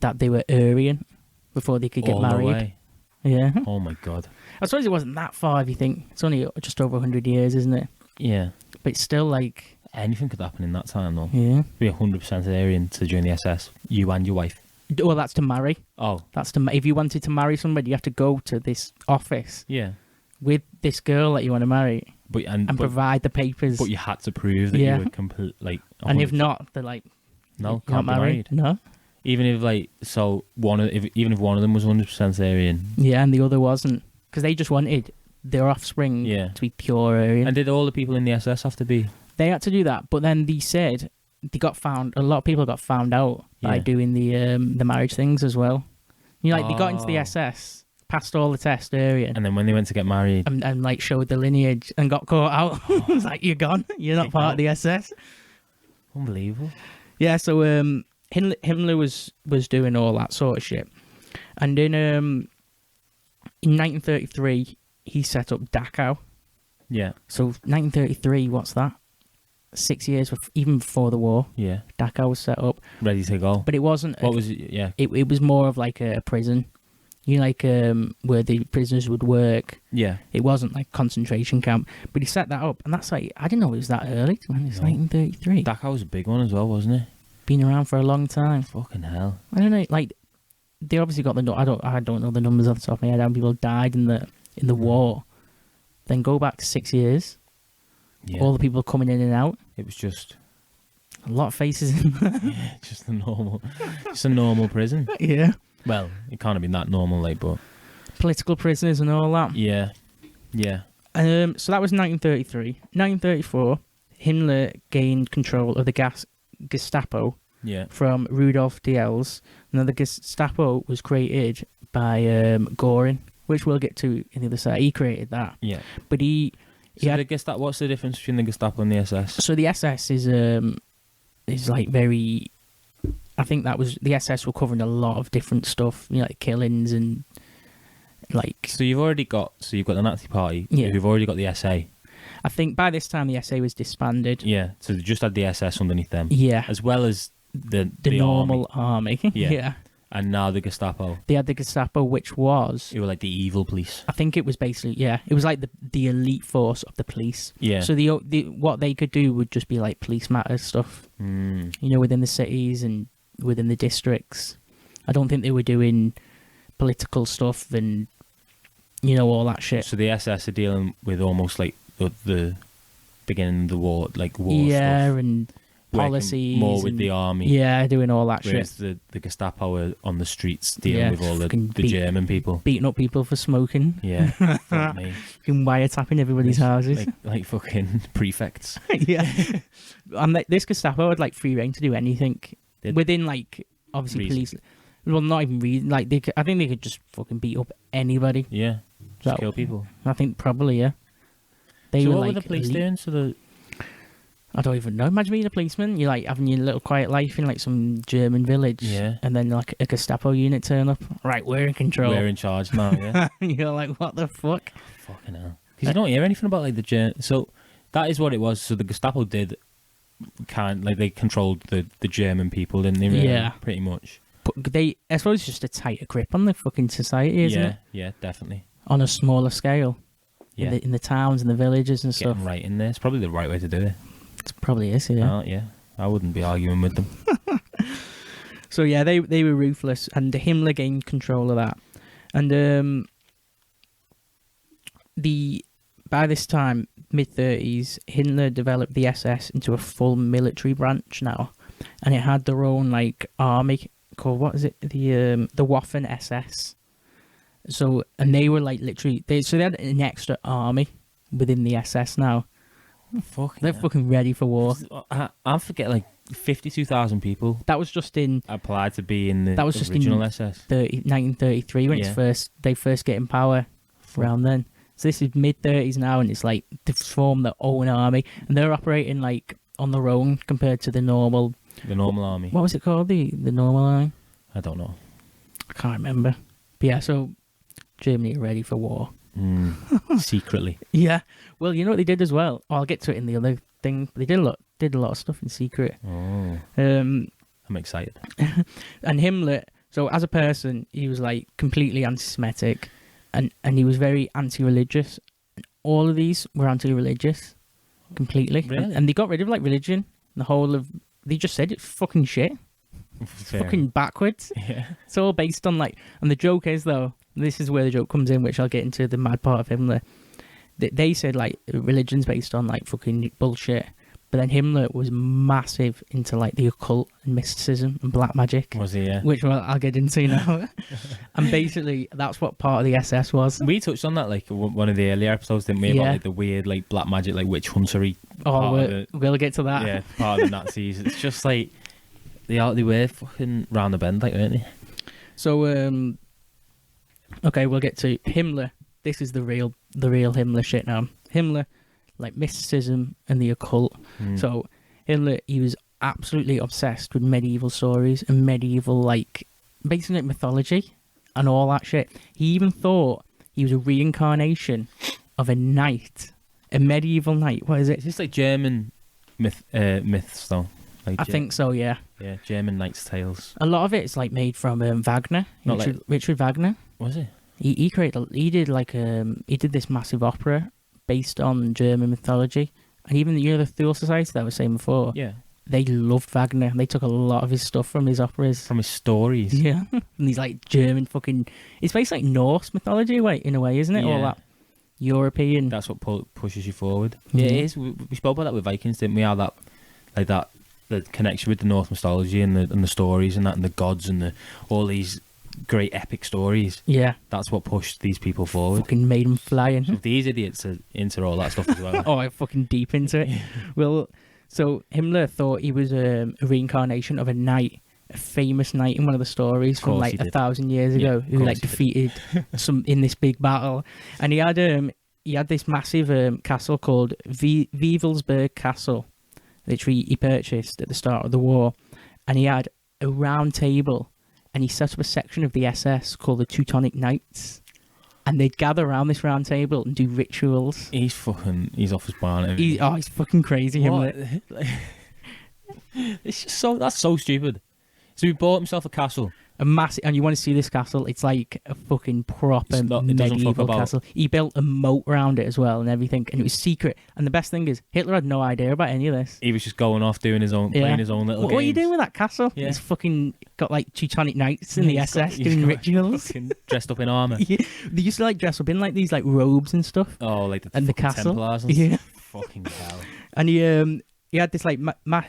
that they were Aryan before they could get married. The way. Yeah. Oh my god. I suppose it wasn't that far if you think. It's only just over 100 years, isn't it? Yeah. But it's still like... Anything could happen in that time though. Yeah. Be 100% Aryan to join the SS. You and your wife. Well, that's to marry. Oh. That's to... If you wanted to marry somebody, you have to go to this office. Yeah. With this girl that you want to marry. But provide the papers. But you had to prove that you were complete, like... 100%. And if not, they're like... No, can't be married. No. Even if even if one of them was 100% Aryan. Yeah, and the other wasn't, because they just wanted their offspring to be pure Aryan. And did all the people in the SS have to be? They had to do that, but then they said they got found. A lot of people got found out by doing the marriage things as well. They got into the SS, passed all the tests, Aryan, and then when they went to get married, and like showed the lineage and got caught out. It was like, you're gone. You're not part of the SS. Unbelievable. Yeah, so Himmler was doing all that sort of shit. And in 1933, he set up Dachau. Yeah. So 1933, what's that? 6 years, even before the war. Yeah. Dachau was set up. Ready to go. But it wasn't... What was it? Yeah. It was more of like a prison. You know, like where the prisoners would work. Yeah. It wasn't like concentration camp. But he set that up. And that's like... I didn't know it was that early, man. It's 1933. Dachau was a big one as well, wasn't it? Been around for a long time. Fucking hell. I don't know, like... They obviously got the... I don't know the numbers off the top of my head. How many people died in the war. Then go back 6 years. Yeah. All the people coming in and out. It was just... A lot of faces in there. Yeah, just a normal prison. Yeah. Well, it can't have been that normal, like, but... Political prisoners and all that. Yeah. Yeah. So that was 1933. 1934, Himmler gained control of the Gestapo Yeah. from Rudolf Diels. Now, the Gestapo was created by Göring, which we'll get to in the other side. He created that. Yeah. But he had... the Gestapo, what's the difference between the Gestapo and the SS? So the SS is like very... I think that was... The SS were covering a lot of different stuff, you know, like killings and like... So you've got the Nazi Party, Yeah. you've already got the SA. I think by this time the SA was disbanded. Yeah, so they just had the SS underneath them. Yeah. As well as the normal army. Yeah. Yeah. And now the Gestapo, They had the Gestapo, which was... who were like the evil police. I think it was basically... Yeah, it was like the elite force of the police. Yeah. So what they could do would just be like police matters stuff, you know, within the cities and within the districts. I don't think they were doing political stuff and, you know, all that shit. So the SS are dealing with almost like the beginning of the war, like war yeah, stuff. and Working policies. more with and- the army. Yeah, doing all that Whereas shit. the Gestapo are on the streets dealing Yeah, with all the fucking German people. Beating up people for smoking. Yeah. Fuck me. Fucking wiretapping everybody's houses. Like fucking prefects. Yeah. And this Gestapo had like free reign to do anything Did- within like obviously Reason. police. Well, not even reason. Like I think they could just fucking beat up anybody. Yeah. Just So- kill people. I think probably yeah. They So were what like were the police elite. doing? So the I don't even know. Imagine being a policeman. You're like having your little quiet life in like some German village. Yeah. And then like a Gestapo unit turn up. Right, we're in control. we're in charge now. Yeah. You're like, what the fuck? Fucking hell. Because you don't hear anything about like the German. So that is what it was. So the Gestapo did they controlled the German people, didn't they? Really? Yeah. Pretty much. But I suppose it's just a tighter grip on the fucking society, isn't Yeah. it? Yeah. Definitely. On a smaller scale. Yeah. In the towns and the villages and Get stuff. them right in there. It's probably the right way to do it. It probably is, yeah. Oh, yeah. I wouldn't be arguing with them. So yeah, they were ruthless, and Himmler gained control of that. And by this time, mid-30s, Hitler developed the SS into a full military branch now, and it had their own like army called, what is it, the Waffen SS. So, and they were like literally they had an extra army within the SS now. They're fucking ready for war. I forget, like 52,000 people That was just in applied to be in the That was just original in SS. 1933 when Yeah. they first get in power around then. So this is mid-30s now, and it's like they've formed their own army, and they're operating like on their own compared to the normal. The normal army. What was it called? The normal army? I don't know. I can't remember. But yeah, so Germany are ready for war. Secretly. Yeah. Well, you know what they did as well? Oh, I'll get to it in the other thing. They did a lot of stuff in secret. Oh, Um, I'm excited. and Himmler, so as a person, he was like completely anti-Semitic, and he was very anti-religious. And all of these were anti-religious, completely. Really? And they got rid of like religion. The whole of they just said it's fucking shit, Fair. fucking backwards. Yeah. It's all based on like, and the joke is though, this is where the joke comes in, which I'll get into the mad part of Himmler. They said like religion's based on like fucking bullshit. But then Himmler was massive into like the occult and mysticism and black magic. Was he? Yeah. Which I'll get into now. And basically, that's what part of the SS was. We touched on that like one of the earlier episodes, didn't we? About Yeah. like the weird like black magic, like witch huntery. Oh, part of we'll get to that. yeah, part of the Nazis. It's just like they were fucking round the bend, like, weren't they? So, okay, we'll get to Himmler. This is the real Himmler shit now. Himmler, like mysticism and the occult. So Himmler, he was absolutely obsessed with medieval stories and medieval, like, basically like mythology. and all that shit. He even thought he was a reincarnation of a knight, a medieval knight. What is it? Is this like German myths though? Like I think so, yeah. Yeah, German knights' tales. A lot of it is like made from Wagner, Richard Wagner. Was it? He did this massive opera based on German mythology, and even the Thule Society that I was saying before. Yeah. They loved Wagner. They took a lot of his stuff from his operas. From his stories. Yeah. And these like German fucking... It's based like Norse mythology in a way, isn't it? Yeah. All that European... That's what pushes you forward. Mhm. Yeah, it is. We spoke about that with Vikings, didn't we? How that, the connection with the Norse mythology and the stories and that and the gods and all these great epic stories. Yeah. That's what pushed these people forward. Fucking made them flying. So if these idiots are into all that stuff as well. Oh, I'm fucking deep into it. Well... So Himmler thought he was a reincarnation of a knight, a famous knight in one of the stories from like 1,000 years ago, who like defeated some in this big battle. And he had this massive castle called Wewelsburg Castle, which he purchased at the start of the war. And he had a round table, and he set up a section of the SS called the Teutonic Knights. And they'd gather around this round table and do rituals. He's off his barn. He's fucking crazy, Himmler. It's just that's so stupid. So he bought himself a castle. A massive, and you want to see this castle? It's like a fucking proper medieval castle. He built a moat around it as well and everything, and it was secret. And the best thing is, Hitler had no idea about any of this. He was just going off doing his own, playing his own little games. What are you doing with that castle? Yeah. It's fucking got like Teutonic Knights in the SS doing rituals. Dressed up in armour. Yeah. They used to like dress up in like these like robes and stuff. Oh, like the castle. Templars and yeah. Fucking hell. And he had this like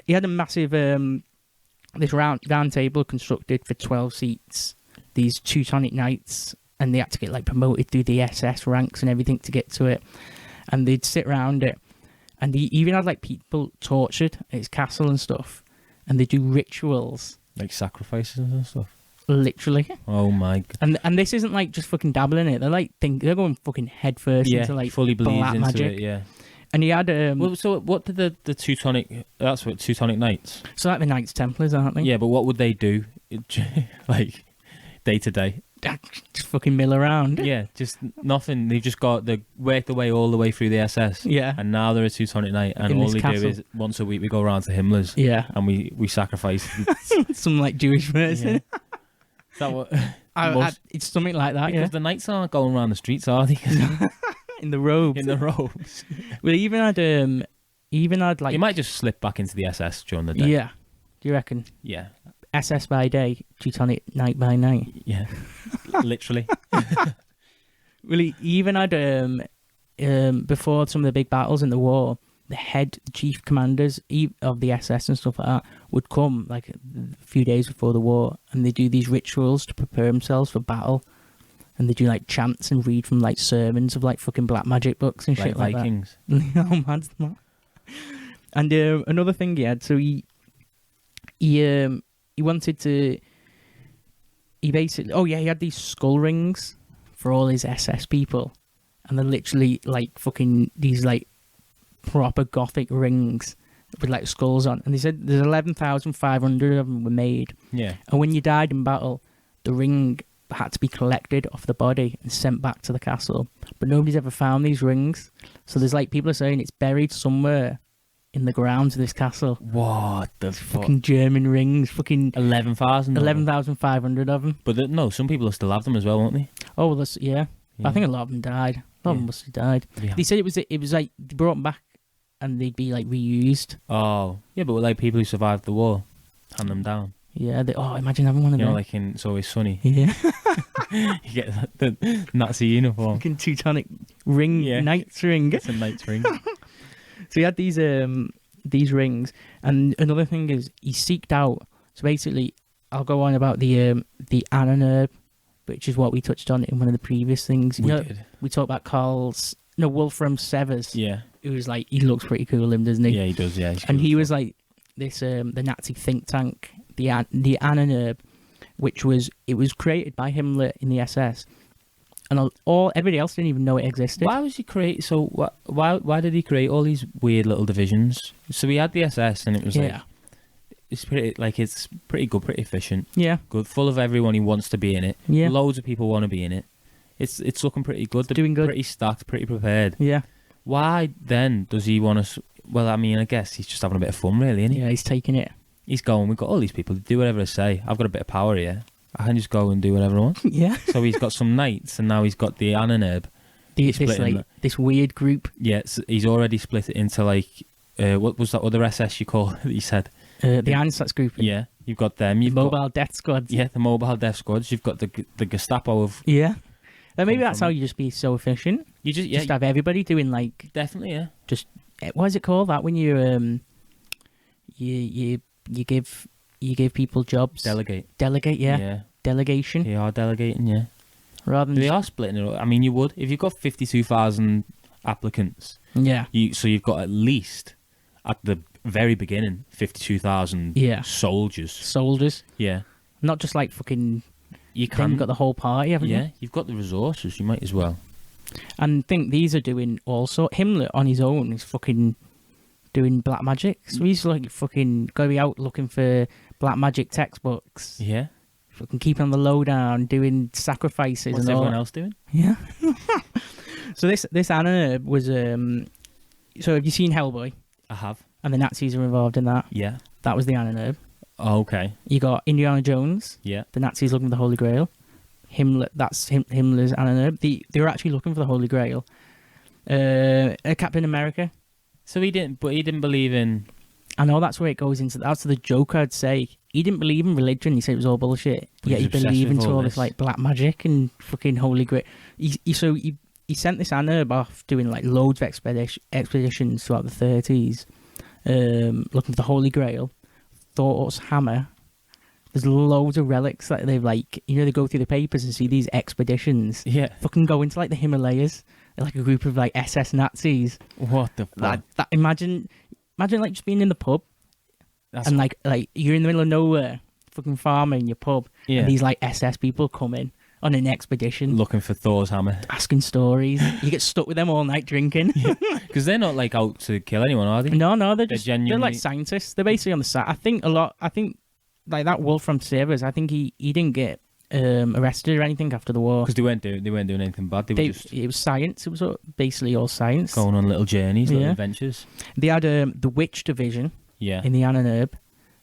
he had a massive this round table constructed for 12 seats. These Teutonic Knights, and they had to get like promoted through the SS ranks and everything to get to it, and they'd sit around it, and he even had like people tortured at his castle and stuff, and they do rituals like sacrifices and stuff. Literally. Oh my god. And this isn't like just fucking dabbling in it. They're like they're going fucking head first into like fully believes black into magic. it. Yeah. And he had well, so what did the Teutonic? That's what Teutonic Knights. So like the Knights Templars, aren't they? Yeah, but what would they do? Like day to day. Just fucking mill around. Yeah, just nothing. They've just worked their way all the way through the SS. Yeah. And now they're a Teutonic Knight, and In all this they castle. do is once a week we go around to Himmler's. Yeah. And we sacrifice. Some like Jewish person. Yeah. Is that what? It's something like that. Because the knights aren't going around the streets, are they? In the robes. In the robes. Well, he even had like. You might just slip back into the SS during the day. Yeah. Do you reckon? Yeah. SS by day, Teutonic Knight by night. Yeah. Literally. Well, he even had before some of the big battles in the war, the head chief commanders of the SS and stuff like that would come like a few days before the war, and they do these rituals to prepare themselves for battle, and they do like chants and read from like sermons of like fucking black magic books and shit like Vikings. That. Oh, man's that. And another thing he had, so he wanted to. He basically, he had these skull rings for all his SS people, and they're literally like fucking these like proper gothic rings with like skulls on. And they said there's 11,500 of them were made. Yeah. And when you died in battle, the ring had to be collected off the body and sent back to the castle. But nobody's ever found these rings. So there's like people are saying it's buried somewhere in the grounds of this castle. What the fuck? Fucking German rings. Fucking 11,000. 11,500 of them. But no, some people still have them as well, won't they? Oh, well, yeah. I think a lot of them died. A lot of them must have died. Yeah. They said it was like they brought them back and they'd be like reused. Oh, yeah, but like people who survived the war, hand them down. Yeah. Imagine having one of them. You know, like in It's Always Sunny. Yeah. You get the Nazi uniform. Fucking Teutonic ring, knight's ring. It's a knight's ring. So he had these rings, and another thing is he seeked out. So basically, I'll go on about the Anna which is what we touched on in one of the previous things. We did. We talked about Wolfram Severs. Yeah. Who was like, he looks pretty cool, doesn't he? Yeah, he does. Yeah. And he was like this the Nazi think tank, the Anna, which was created by Himmler in the SS. And everybody else didn't even know it existed. Why was he create? So why did he create all these weird little divisions? So he had the SS, and it was like it's pretty it's pretty good, pretty efficient, Yeah. good, full of everyone who wants to be in it. Yeah. Loads of people want to be in it. It's looking pretty good. They're doing good. Pretty stacked, pretty prepared. Yeah. Why then does he want to? Well, I mean, I guess he's just having a bit of fun, really, isn't he? Yeah, he's taking it. He's going. We've got all these people to do whatever I say. I've got a bit of power here. I can just go and do whatever I want. Yeah. So he's got some knights, and now he's got the Ananurb. This weird group. Yeah, he's already split it into what was that other SS you call that you said? The Ansatz group. Yeah, you've got them. You've Mobile got, death squads. Yeah, the mobile death squads. You've got the Gestapo of. Yeah. Maybe Come that's from how it. you just be so efficient. You Just have everybody doing like definitely, yeah. just what is it called that when you give people jobs? Delegate. Delegate, yeah. Yeah. Delegation. They are delegating, yeah. Rather than They just- are splitting it up. I mean, you would. If you've got 52,000 applicants, Yeah. so you've got at least, at the very beginning, 52,000 Yeah. soldiers. Soldiers. Yeah. Not just like fucking You then can. you've got the whole party, haven't Yeah, you? you've got the resources. You might as well. And I think these are doing also Himmler on his own is fucking doing black magic. So he's like fucking going out looking for black magic textbooks. Yeah. Fucking keeping on the lowdown, doing sacrifices What's and all. everyone else doing? Yeah. So this Anna was so have you seen Hellboy? I have. And the Nazis are involved in that. Yeah. That was the Anna. Oh, okay. You got Indiana Jones. Yeah. The Nazis looking for the Holy Grail. Himmler, that's Himmler's Anna. They were actually looking for the Holy Grail. Captain America. So he didn't believe in. I know that's where it goes into. That's the joke I'd say. He didn't believe in religion. He said it was all bullshit. But Yet he he's obsessed believed with into all all this this. like black magic and fucking Holy Grail. He sent this Anurb off doing like loads of expeditions throughout the 30s, looking for the Holy Grail. Thor's hammer. There's loads of relics that they've like. They go through the papers and see these expeditions. Yeah. Fucking go into like the Himalayas. They're like a group of like SS Nazis. What the fuck? Imagine like just being in the pub That's and like you're in the middle of nowhere, fucking farming in your pub, Yeah. and these like SS people come in on an expedition, looking for Thor's hammer. asking stories. You get stuck with them all night drinking. Because they're not like out to kill anyone, are they? No, they're They're just they're like genuinely- scientists. They're basically on the side. I think like that wolf from Savers. I think he didn't get arrested or anything after the war. Because they weren't doing anything bad. They were just It was science. It was basically all science. going on little journeys, little Yeah. adventures. They had the witch division Yeah. in the Ananurb,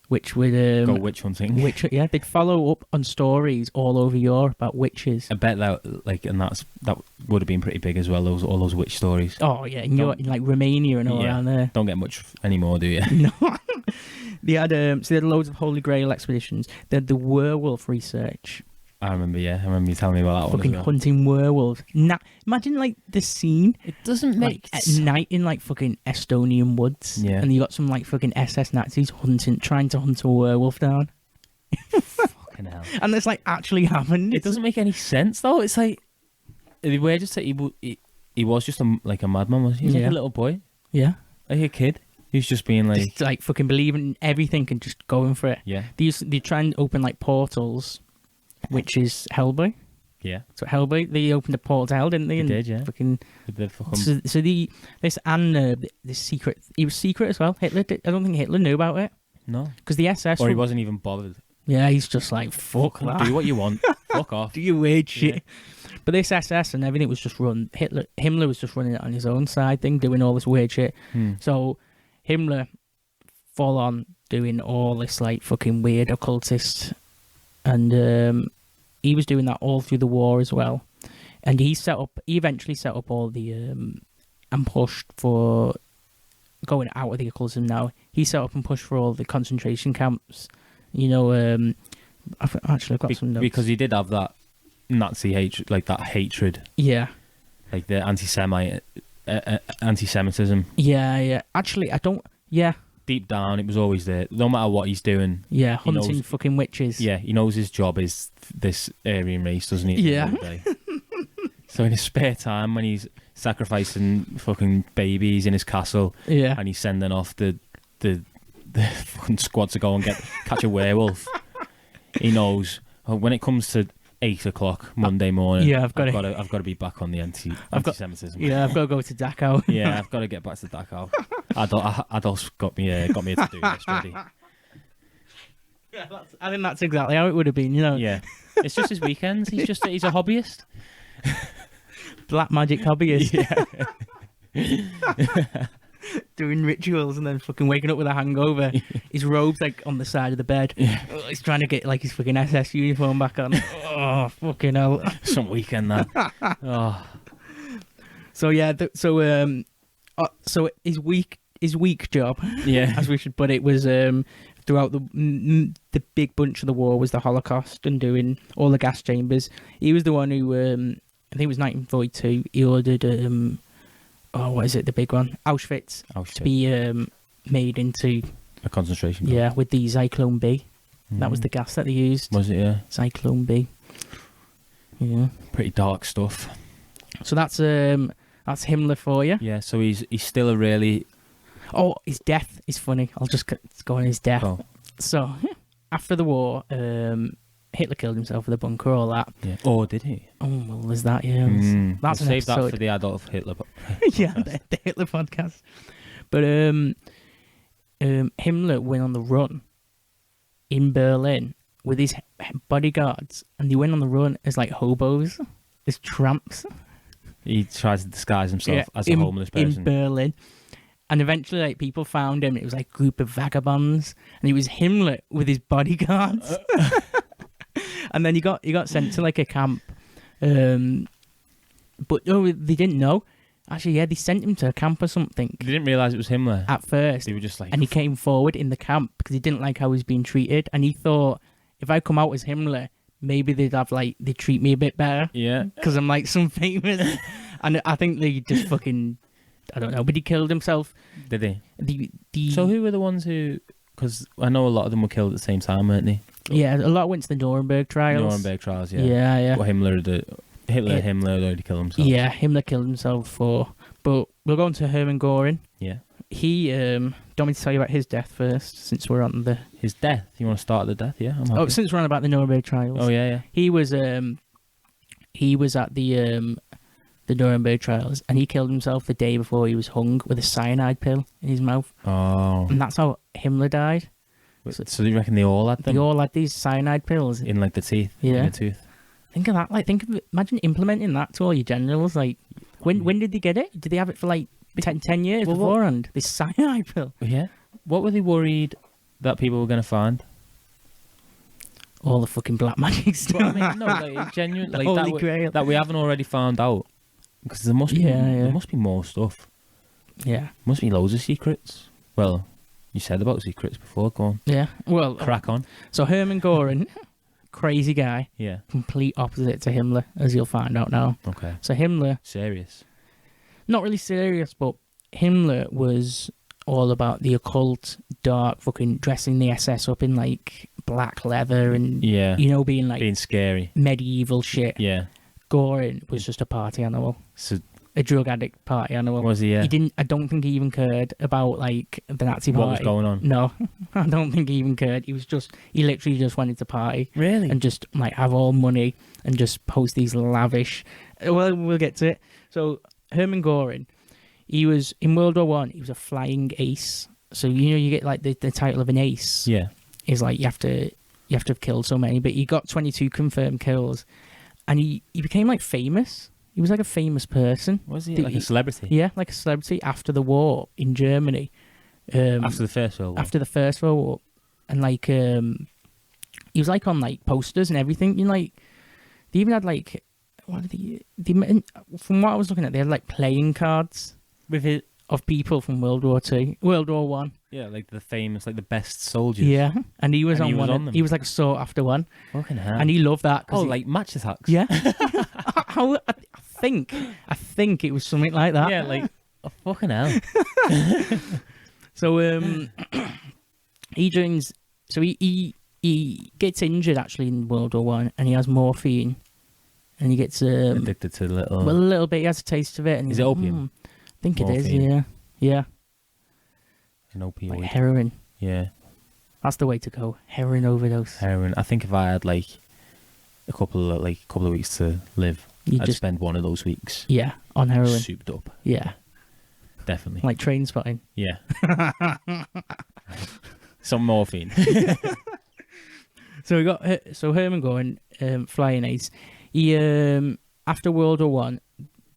which would Go witch hunting. yeah, they'd follow up on stories all over Europe about witches. I bet that that would have been pretty big as well. All those witch stories. Oh yeah, in like Romania and all Yeah. around there. Don't get much anymore, do you? No, they had so they had loads of Holy Grail expeditions. They had the werewolf research, I remember. Yeah, I remember you telling me about that one. fucking As well. hunting werewolves. Imagine like the scene It doesn't like at night in like fucking Estonian woods, Yeah. and you got some like fucking SS Nazis trying to hunt a werewolf down, Fucking hell. and it's like actually happened. It doesn't make any sense though. It's like the way just that he was just a madman. Was he? He was like Yeah. a little boy, Yeah. like a kid. He was just being like, Just like fucking believing in everything and just going for it. yeah, They try and open like portals, which is Hellboy. yeah. So Hellboy, they opened a portal to hell, didn't they? They And did, yeah. Fucking, With the fucking this secret. He was secret as well. I don't think Hitler knew about it no, because the SS. or he wasn't even bothered. Yeah, he's just like fuck that. Do what you want. Fuck off. Do your weird shit. But this SS and everything was just run. Himmler was just running it on his own side thing, doing all this weird shit. So Himmler, full on doing all this like fucking weird occultist, and he was doing that all through the war as well. And he eventually set up all the and pushed for going out of the occultism. Now he set up and pushed for all the concentration camps. I've got some notes because he did have that Nazi hatred, like that hatred, Yeah. like the anti-Semitism. Yeah. Actually, I don't. Yeah. Deep down, it was always there. No matter what he's doing. Yeah. He Hunting knows- fucking witches. Yeah, he knows his job is this Aryan race, doesn't he? at the Yeah. end of the day? So in his spare time, when he's sacrificing fucking babies in his castle, Yeah. and he's sending off the fucking squad to go and catch a werewolf, he knows when it comes to 8 o'clock Monday morning. Yeah, I've got to be back on the anti-Semitism. Yeah, I've got to go to Dachau. Yeah, I've got to get back to Dachau. Adolf's got me to do this already. I think that's exactly how it would have been, you know. Yeah. It's just his weekends. He's a hobbyist. Black magic hobbyist. Yeah. Doing rituals and then fucking waking up with a hangover. His robe's like on the side of the bed. Yeah. He's trying to get like his fucking SS uniform back on. Oh, fucking hell. Some weekend that. Oh. So yeah, so his week job, Yeah. as we should put it, was throughout the big bunch of the war was the Holocaust and doing all the gas chambers. He was the one who I think it was 1942. He ordered what is it, the big one, Auschwitz. To be made into A concentration camp. Yeah, with the Zyklone B. That was the gas that they used. Was it? Yeah. Zyklone B. Yeah. Pretty dark stuff. So that's Himmler for you. Yeah. So he's still a really. Oh, his death is funny. I'll just go on his death. Oh. So after the war, Hitler killed himself with a bunker, all that. Yeah. Oh, did he? Oh, well, there's that. Yeah. That's We'll an save that episode. for the Adolf Hitler. Yeah, the Hitler podcast. But Himmler went on the run in Berlin with his bodyguards, and they went on the run as like hobos, as tramps. He tries to disguise himself as a homeless person in Berlin. And eventually, like, people found him. It was like a group of vagabonds, and he was Himmler with his bodyguards. And then he got sent to like a camp, but no, they didn't know. Actually, yeah, they sent him to a camp or something. They didn't realise it was Himmler. At first. They were just like... And he came forward in the camp because he didn't like how he was being treated. And he thought, if I come out as Himmler, maybe they'd treat me a bit better. Yeah. Because I'm like some famous. And I think they just fucking... I don't know, but he killed himself. Did he? So who were the ones who... Because I know a lot of them were killed at the same time, weren't they? Yeah, a lot went to the Nuremberg trials. Nuremberg trials, yeah. Yeah. But Himmler had already killed himself. Yeah, Himmler killed himself for... But we'll go on to Hermann Göring. Yeah. He... don't want me to tell you about his death first, since we're on the... His death? You want to start at the death? Yeah, I'm happy. Oh, since we're on about the Nuremberg trials. Oh, yeah. He was at the Nuremberg trials, and he killed himself the day before he was hung with a cyanide pill in his mouth. Oh. And that's how Himmler died. So you reckon they all had them? They all had these cyanide pills. In, like, the teeth? Yeah. In the tooth? Think of that. Like, imagine implementing that to all your generals. Like, when did they get it? Did they have it for, like, 10 years beforehand? This cyanide pill. Yeah. What were they worried that people were going to find? All the fucking black magic stuff. Well, I mean, no, like, genuine, The like Holy Grail. that we haven't already found out. Because there must be there must be more stuff. Yeah. Must be loads of secrets. Well, you said about secrets before. Go on. Yeah. Well, Crack on. So Hermann Göring, crazy guy. Yeah. Complete opposite to Himmler, as you'll find out now. Okay. So Himmler, Serious. not really serious, but Himmler was all about the occult, dark, fucking dressing the SS up in like black leather and being like being scary, medieval shit. Yeah. Göring was just a party animal. So a drug addict party animal. Was he? Yeah. He didn't. I don't think he even cared about like the Nazi party. What was going on? No, I don't think he even cared. He literally just wanted to party. Really? And just like have all money and just post these lavish. Well, we'll get to it. So Hermann Göring, he was in World War One. He was a flying ace. So you get like the title of an ace. Yeah. Is like you have to have killed so many, but he got 22 confirmed kills, and he became like famous. He was like a famous person. Was he like a celebrity? Yeah, like a celebrity after the war in Germany. After the First World War? After the First World War. And like, he was like on like posters and everything. You know, like, they even had like, from what I was looking at, they had like playing cards of people from World War One. Yeah, like the famous, like the best soldiers. Yeah, and he was on one. On them. He was like sought after one. Fucking hell. And he loved that. Like match attacks. Yeah. I think it was something like that. Yeah, like fucking hell. So he joins. So he gets injured actually in World War One, and he has morphine, and he gets addicted to a little bit. He has a taste of it. And is it opium? I think morphine. It is. Yeah. An opioid. Like heroin. Yeah. That's the way to go. Heroin overdose. Heroin. I think if I had like a couple of weeks to live, I'd just spend one of those weeks. Yeah, on heroin. Souped up. Yeah. Definitely. Like train spotting. Yeah. Some morphine. So we got Herman Goring, flying ace. He after World War One,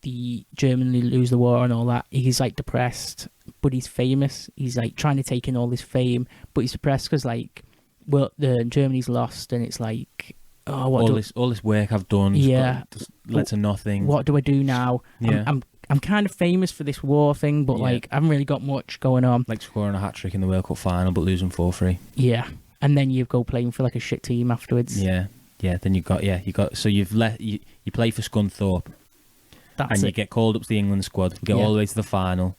the Germany lose the war and all that. He's like depressed, but he's famous. He's like trying to take in all this fame, but he's depressed because like, well, the Germany's lost, and it's like, oh, all this work I've done, yeah, led to nothing. What do I do now? Yeah. I'm kind of famous for this war thing, but like I haven't really got much going on. Like scoring a hat trick in the World Cup final, but losing 4-3. Yeah, and then you go playing for like a shit team afterwards. Yeah. Then you got. So you play for Scunthorpe, and you get called up to the England squad. You get all the way to the final.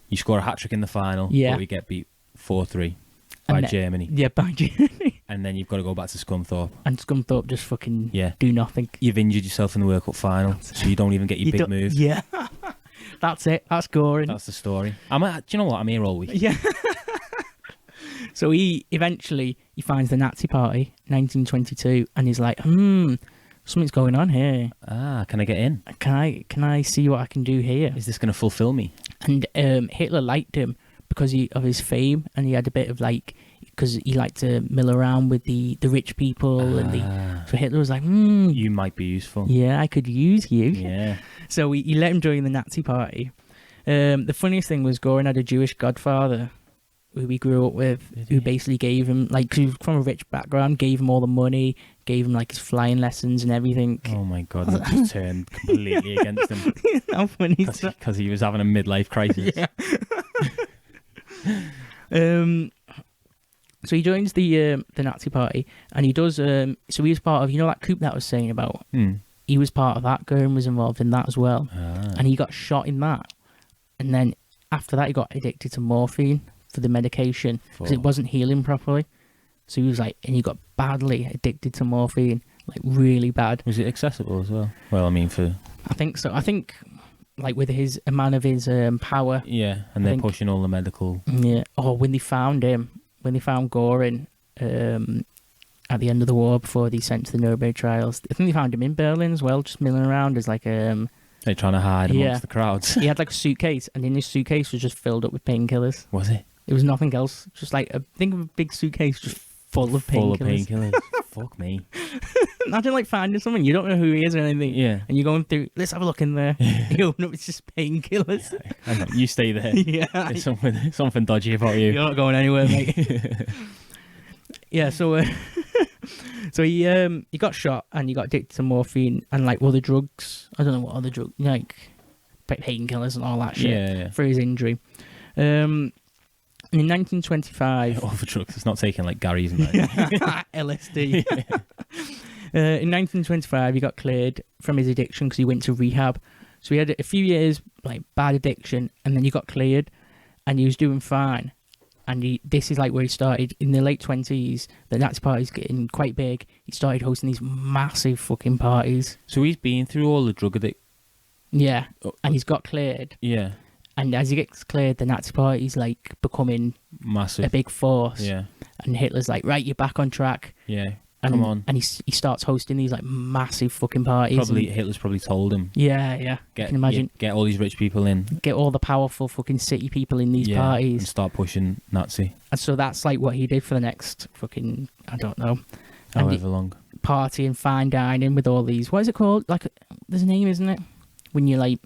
You score a hat trick in the final, but we get beat 4-3 by Germany. Yeah, by Germany. And then you've got to go back to Scunthorpe. And Scunthorpe just fucking do nothing. You've injured yourself in the World Cup final, so you don't even get your big move. Yeah. That's it. That's Goring. That's the story. Do you know what? I'm here all week. Yeah. So he eventually finds the Nazi Party, 1922, and he's like, something's going on here. Can I get in? Can I see what I can do here? Is this going to fulfill me? And Hitler liked him because of his fame, and he had a bit of like, because he liked to mill around with the rich people, so Hitler was like, you might be useful. Yeah, I could use you. Yeah. So he let him join the Nazi Party. The funniest thing was Goring had a Jewish godfather who he grew up with, who basically gave him, like, 'cause he was from a rich background, gave him all the money, gave him like his flying lessons and everything. Oh my God, that just turned completely against him. How funny is that? Because he was having a midlife crisis. Yeah. So he joins the Nazi Party, and he does. So he was part of, that coup that I was saying about. He was part of that. Goring was involved in that as well, and he got shot in that. And then after that, he got addicted to morphine for the medication because it wasn't healing properly. So he was like, and he got badly addicted to morphine, like really bad. Was it accessible as well? Well, I mean, I think so. I think like with a man of his power. Yeah, and they're pushing all the medical. Yeah. Oh, when they found him. When they found Goring at the end of the war before they sent to the Nuremberg trials, I think they found him in Berlin as well, just milling around as like they're trying to hide amongst the crowds. He had like a suitcase, and in his suitcase was just filled up with painkillers. Was it? It was nothing else. Just like think of a big suitcase just full of painkillers. Fuck me. Imagine like finding someone you don't know who he is or anything. Yeah. And you're going through. Let's have a look in there. You open up, it's just painkillers. You stay there. Yeah. There's something dodgy about you. You're not going anywhere, mate. Yeah. So. So he got shot and he got addicted to morphine and like other drugs. I don't know what other drugs, like painkillers and all that shit for his injury. In 1925, all the drugs. It's not taking like Gary's and that. LSD. In 1925, he got cleared from his addiction because he went to rehab. So he had a few years like bad addiction, and then he got cleared, and he was doing fine. And this is like where he started in the late 20s. The Nazi Party's getting quite big. He started hosting these massive fucking parties. So he's been through all the drug addict. Yeah, and he's got cleared. Yeah. And as he gets cleared, the Nazi Party's like becoming massive, a big force. Yeah. And Hitler's like, right, you're back on track. Yeah. And, come on. And he starts hosting these like massive fucking parties. Hitler's probably told him. Yeah. I can imagine. Get all these rich people in. Get all the powerful fucking city people in these parties. And start pushing Nazi. And so that's like what he did for the next fucking, I don't know. However long. Partying, fine dining with all these. What is it called? Like, there's a name, isn't it? When you like,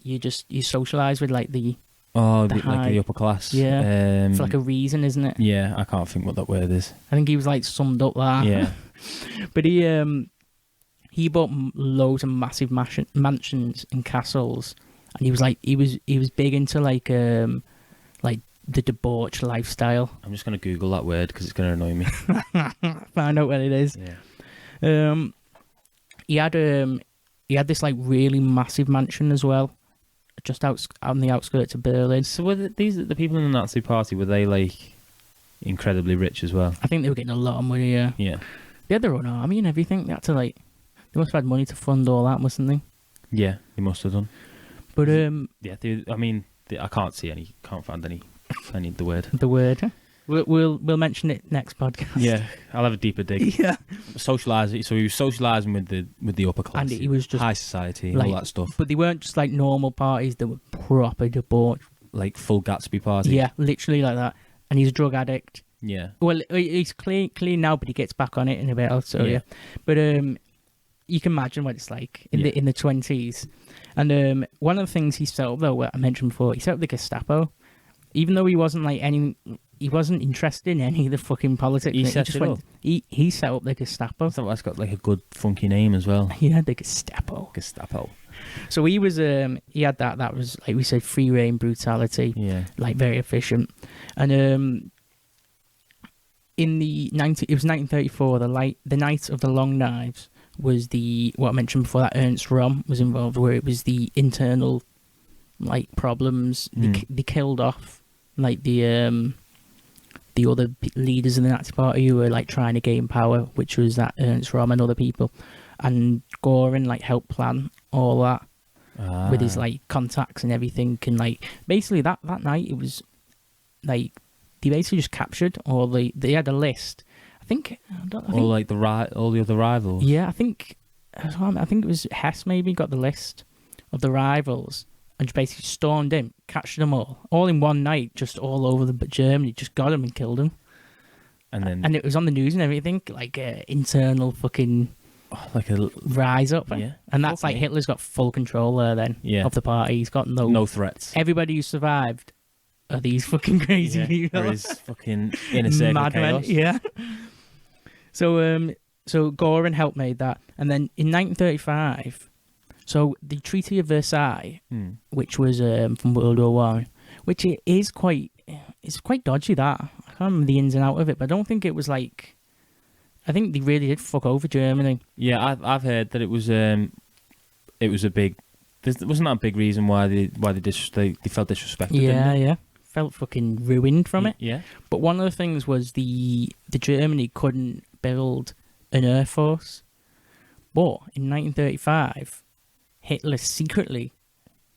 you socialise with like the... Oh, like the upper class. Yeah. For like a reason, isn't it? Yeah, I can't think what that word is. I think he was like summed up that. Yeah. But he bought loads of massive mansions and castles, and he was big into like the debauched lifestyle. I'm just gonna Google that word because it's gonna annoy me. Find out what it is. Yeah. He had this like really massive mansion as well, just out on the outskirts of Berlin. So were the people in the Nazi Party, were they like incredibly rich as well? I think they were getting a lot of money. Yeah. Yeah. They had their own army and everything. They had to like. They must have had money to fund all that, mustn't they? Yeah, they must have done. But I can't find any the word. The word. Huh? We'll mention it next podcast. Yeah, I'll have a deeper dig. Yeah. Socialising. So he was socialising with the upper class. And he was just high society, like, all that stuff. But they weren't just like normal parties. They were proper debauched. Like full Gatsby party. Yeah, literally like that. And he's a drug addict. Yeah. Well, he's clean now, but he gets back on it in a bit. I'll tell Yeah. you. But you can imagine what it's like in Yeah. the 20s. And one of the things he set up, though, what I mentioned before, he set up the Gestapo. Even though he wasn't he wasn't interested in any of the fucking politics. He set it up. He set up the Gestapo. I thought that's got like a good funky name as well. Yeah, the Gestapo. Gestapo. So he was he had that was, like we said, free reign brutality. Yeah. Like very efficient. And it was 1934, the Night of the Long Knives was what I mentioned before, that Ernst Röhm was involved, where it was the internal like problems. They killed off like the other leaders of the Nazi Party who were like trying to gain power, which was that Ernst Röhm and other people. And Göring like helped plan all that with his like contacts and everything. And like basically that night it was like they basically just captured all they had a list. I think all the other rivals. Yeah, I think it was Hess maybe got the list of the rivals and just basically stormed in, captured them all in one night, just all over Germany, just got them and killed them. And it was on the news and everything, like internal fucking like a rise up. Yeah, and that's like Hitler's got full control there then of the party. He's got no threats. Everybody who survived are these fucking crazy people. There is fucking inner circle chaos. Yeah. So Göring helped made that, and then in 1935, so the Treaty of Versailles, which was from World War One, which it's quite dodgy. That I can't remember the ins and out of it, but I don't think it was like. I think they really did fuck over Germany. Yeah, I've heard that it was a big. Wasn't that a big reason why they felt disrespected? Yeah. Felt fucking ruined from it. Yeah. But one of the things was the Germany couldn't build an air force. But in 1935, Hitler secretly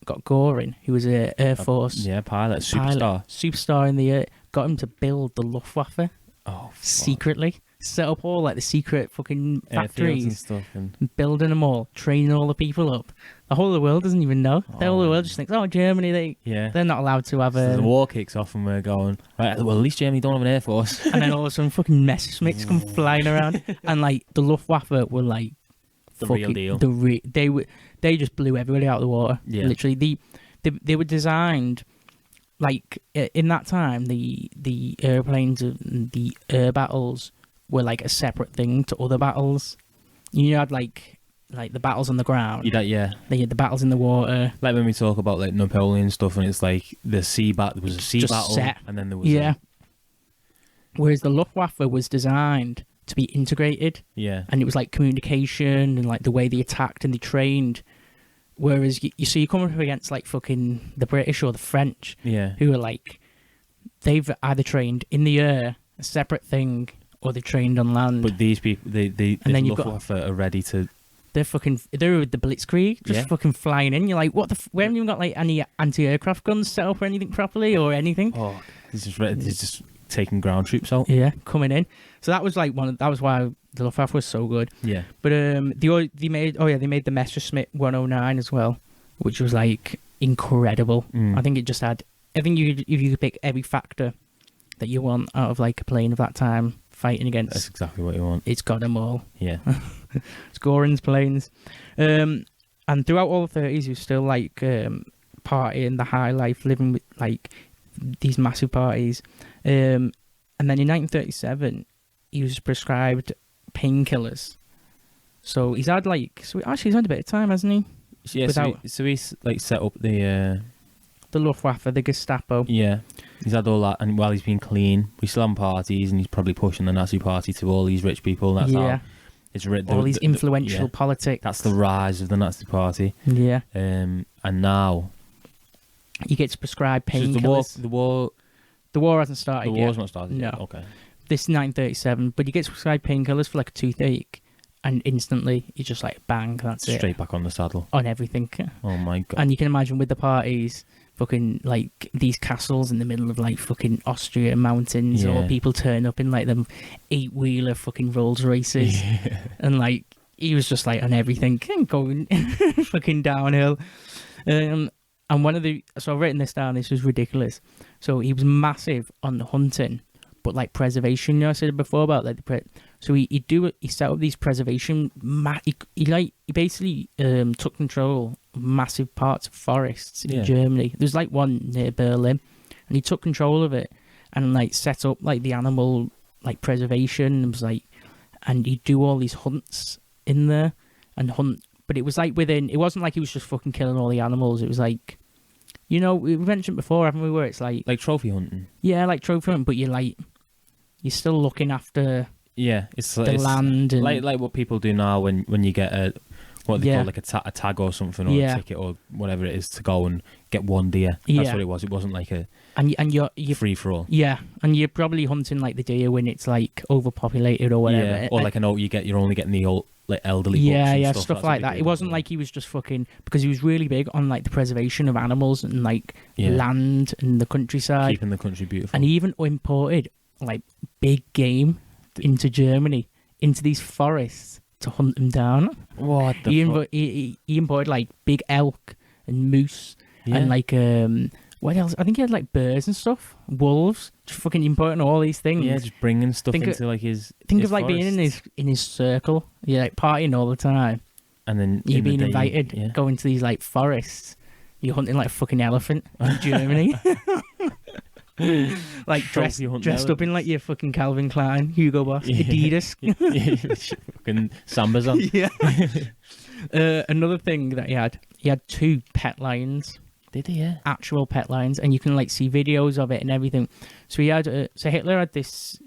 got Göring, who was an air force superstar in the air, got him to build the Luftwaffe. Oh, secretly. Set up all like the secret fucking factories and stuff, and building them all, training all the people up. The whole of the world doesn't even know. The whole of the world just thinks, "Oh, Germany, they're not allowed to have a." So the war kicks off, and we're going right. Well, at least Germany don't have an air force. And then all of a sudden, fucking Messerschmitts come flying around, and like the Luftwaffe were like the real deal. They just blew everybody out of the water. Yeah. Literally, they were designed. Like in that time, the airplanes and the air battles were like a separate thing to other battles. You had like the battles on the ground. Yeah. They had the battles in the water. Like when we talk about like Napoleon stuff, and it's like the sea battle. There was a sea just battle, set. and then there was Whereas the Luftwaffe was designed to be integrated. Yeah. And it was like communication and like the way they attacked and they trained. Whereas you come up against like fucking the British or the French, who are like, they've either trained in the air, a separate thing, or they trained on land. But these people, the Luftwaffe are ready to. They're with the Blitzkrieg, just fucking flying in. You're like, what the? We haven't even got like any anti-aircraft guns set up or anything properly or anything. Oh, he's just taking ground troops out. Yeah, coming in. So that was like that was why the Luftwaffe was so good. Yeah. But they made the Messerschmitt 109 as well, which was like incredible. I think it just had. I think if you could pick every factor that you want out of like a plane of that time fighting against. That's exactly what you want. It's got them all. Yeah. It's Göring's planes. And throughout all the 30s, he was still like partying the high life, living with like these massive parties. And then in 1937, he was prescribed painkillers. So he's had he's had a bit of time, hasn't he? Yeah. So he's like set up the Luftwaffe, the Gestapo. Yeah. He's had all that, and while he's been clean, we still having parties, and he's probably pushing the Nazi Party to all these rich people. That's how it's all these influential politics. That's the rise of the Nazi Party. Yeah. And now he gets prescribed painkillers. The war hasn't started yet. The war's not started no. yet. Okay. This is 1937, but he gets prescribed painkillers for like a toothache, and instantly he's just like bang, that's straight back on the saddle on everything. Oh my god! And you can imagine with the parties. Fucking like these castles in the middle of like fucking Austria mountains, or people turn up in like them 8-wheeler fucking Rolls Royces, and like he was just like on everything going fucking downhill. And one of the I've written this down. This was ridiculous. So he was massive on the hunting, but like preservation. You know, I said before about like so he set up these preservation. He basically took control of massive parts of forests in Germany. There's like one near Berlin, and he took control of it and like set up like the animal like preservation. It was like, and he'd do all these hunts in there and hunt. But it was like it wasn't like he was just fucking killing all the animals. It was like, you know, we mentioned before, haven't we, where it's like trophy hunting. Yeah, like trophy hunting, but you're still looking after it's the land. And like what people do now when you get what they call like a tag or something, or a ticket or whatever it is to go and get one deer. That's what it was. It wasn't like a you're free for all. Yeah, and you're probably hunting like the deer when it's like overpopulated or whatever. Yeah, or like you're only getting the old like elderly. Stuff like that. It wasn't like he was just fucking, because he was really big on like the preservation of animals and like land and the countryside, keeping the country beautiful. And he even imported like big game into Germany, into these forests to hunt them down. What the fuck? He imported like big elk and moose and like what else? I think he had like bears and stuff, wolves. Just fucking importing all these things. Yeah, just bringing stuff into like his. Think his of like forests. being in his circle. You're like partying all the time, and then you're being invited, going to these like forests. You're hunting like a fucking elephant in Germany. Like dressed up in like your fucking Calvin Klein, Hugo Boss, Adidas. Fucking Sambas on. Yeah. Another thing that he had 2 pet lions. Did he? Yeah. Actual pet lions, and you can like see videos of it and everything. So he had, so Hitler had this,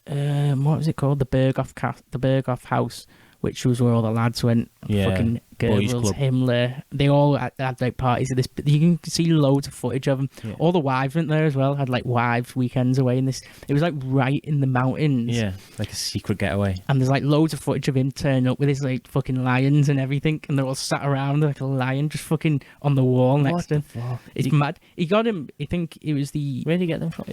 what was it called? The Berghof house, which was where all the lads went. Yeah. Fucking Goebbels, Himmler. They all had like parties at this. You can see loads of footage of them. Yeah. All the wives went there as well. Had like wives weekends away in this. It was like right in the mountains. Yeah, like a secret getaway. And there's like loads of footage of him turning up with his like fucking lions and everything, and they're all sat around like a lion just fucking on the wall next to him. Fuck? It's mad. He got him. I think it was Where did he get them from?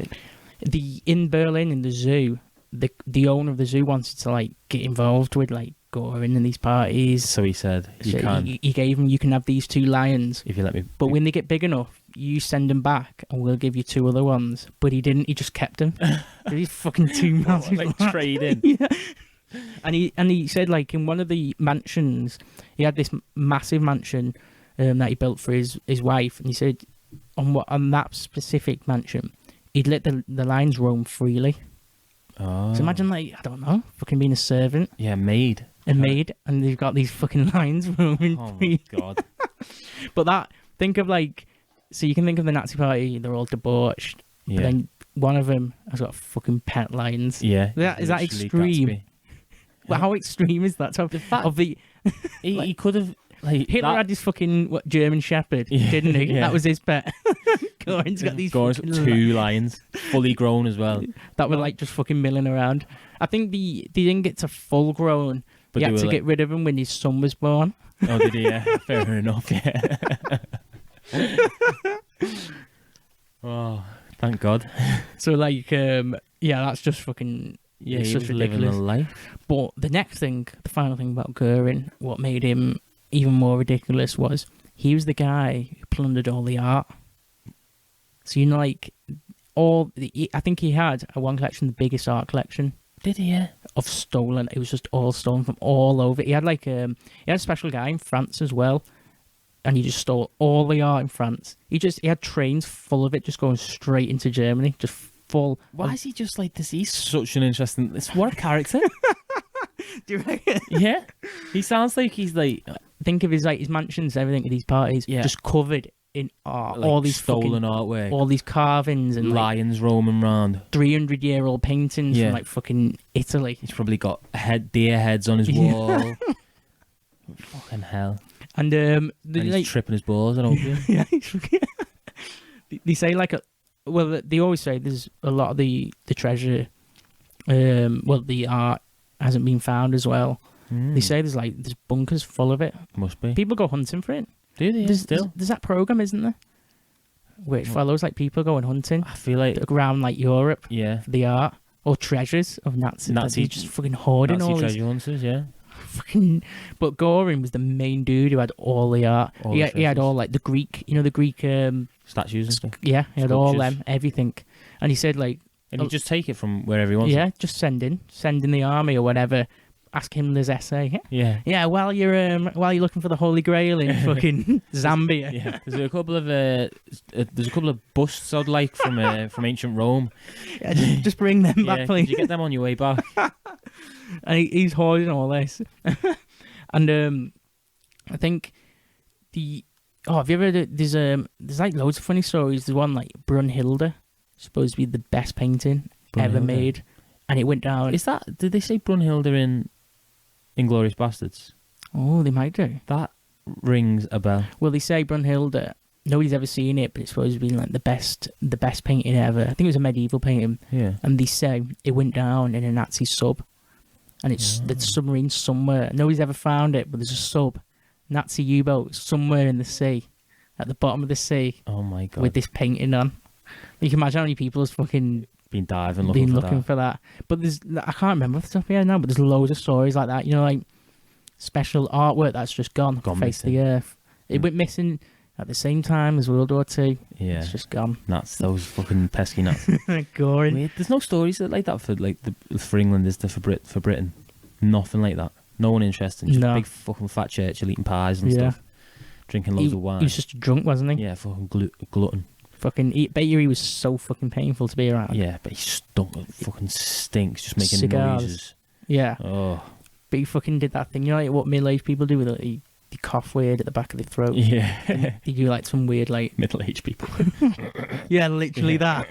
in Berlin in the zoo. The owner of the zoo wanted to like get involved with like Goring and these parties. So he said, "You can." He gave him. You can have these 2 lions If you let me. but when they get big enough, you send them back, and we'll give you 2 other ones. But he didn't. He just kept them. He's fucking too massive. Like trading. Yeah. And he said like in one of the mansions, he had this massive mansion that he built for his wife, and he said on that specific mansion, he'd let the lions roam freely. Oh. So imagine like, I don't know, fucking being a servant. Yeah, maid. And they've got these fucking lions roaming free. Oh my god. But think of like, so you can think of the Nazi party, they're all debauched. Yeah. But then one of them has got fucking pet lions. Yeah. Is that extreme? Well, how extreme is that? The fact of the he could have like Hitler had this fucking German Shepherd, didn't he? Yeah. That was his pet. Goring's got these Goring's fucking got 2 lions, fully grown as well. that were like just fucking milling around. I think they didn't get to full grown. But he had to get rid of him when his son was born. Oh, did he? Yeah, fair enough. Yeah. Oh, thank God. So like, that's just fucking. Yeah, it's he just was living a life. But the final thing about Goering, what made him even more ridiculous was he was the guy who plundered all the art. So you know, like I think he had at one collection the biggest art collection. Did he? Yeah. Of stolen. It was just all stolen from all over. He had like he had a special guy in France as well, and he just stole all the art in France. He had trains full of it, just going straight into Germany, just full. Why is he just like this? He's such an interesting. What a character. Do you reckon? Yeah. He sounds like he's like. Think of his mansions, everything at these parties, just covered in art, like all these stolen artwork, all these carvings and lions roaming around, 300-year-old paintings from like fucking Italy. He's probably got deer heads on his wall. Fucking hell! And he's tripping his balls. I don't. Yeah, they say like they always say there's a lot of the treasure. The art hasn't been found as well. They say there's bunkers full of it. Must be. People go hunting for it. Do they? There's that program, isn't there? Which follows like people going hunting. I feel like around like Europe. Yeah. For the art or treasures of Nazi just fucking hoarding Nazi all treasure these. hunters. Yeah. Fucking. But Goring was the main dude who had all the art. He had all like the Greek, the Greek statues and stuff. Yeah, he had all Sculptures. them, everything. And he said like And you just take it from wherever he wants. Yeah, just send in the army or whatever. Ask Himmler's essay. Yeah. Yeah, while you're looking for the Holy Grail in fucking Zambia. Yeah. There's a couple of busts I'd like from ancient Rome. Yeah, just bring them back, please. Could you get them on your way back? And he's hoarding all this. And I think have you ever heard there's like loads of funny stories. There's one like Brunhilde, supposed to be the best painting ever made, and it went down. Did they say Brunhilde in Inglourious Bastards? Oh, they might do. That rings a bell. Well, they say Brunhilde. Nobody's ever seen it, but it's supposed to be like the best painting ever. I think it was a medieval painting. Yeah. And they say it went down in a Nazi sub, and it's the submarine somewhere. Nobody's ever found it, but there's a sub, Nazi U-boat somewhere in the sea, at the bottom of the sea. Oh my god! With this painting on. You can imagine how many people has fucking been diving looking for that. But I can't remember off the top of my head now, but there's loads of stories like that. You know, like special artwork that's just gone face of the earth. It went missing at the same time as World War II. Yeah, it's just gone. Nuts, those fucking pesky nuts. Goring. Weird. There's no stories like that for England, is there, for Britain? Nothing like that. No one interested. Just big fucking fat Churchill eating pies and stuff, drinking loads of wine. He was just drunk, wasn't he? Yeah, fucking glutton. Bet you he was so fucking painful to be around. Yeah, but he fucking stinks, just making cigars. noises. Yeah. Oh. But he fucking did that thing, you know, like what middle-aged people do with it. They cough weird at the back of their throat. Yeah. They do like some weird, like... Middle-aged people. Yeah, literally that.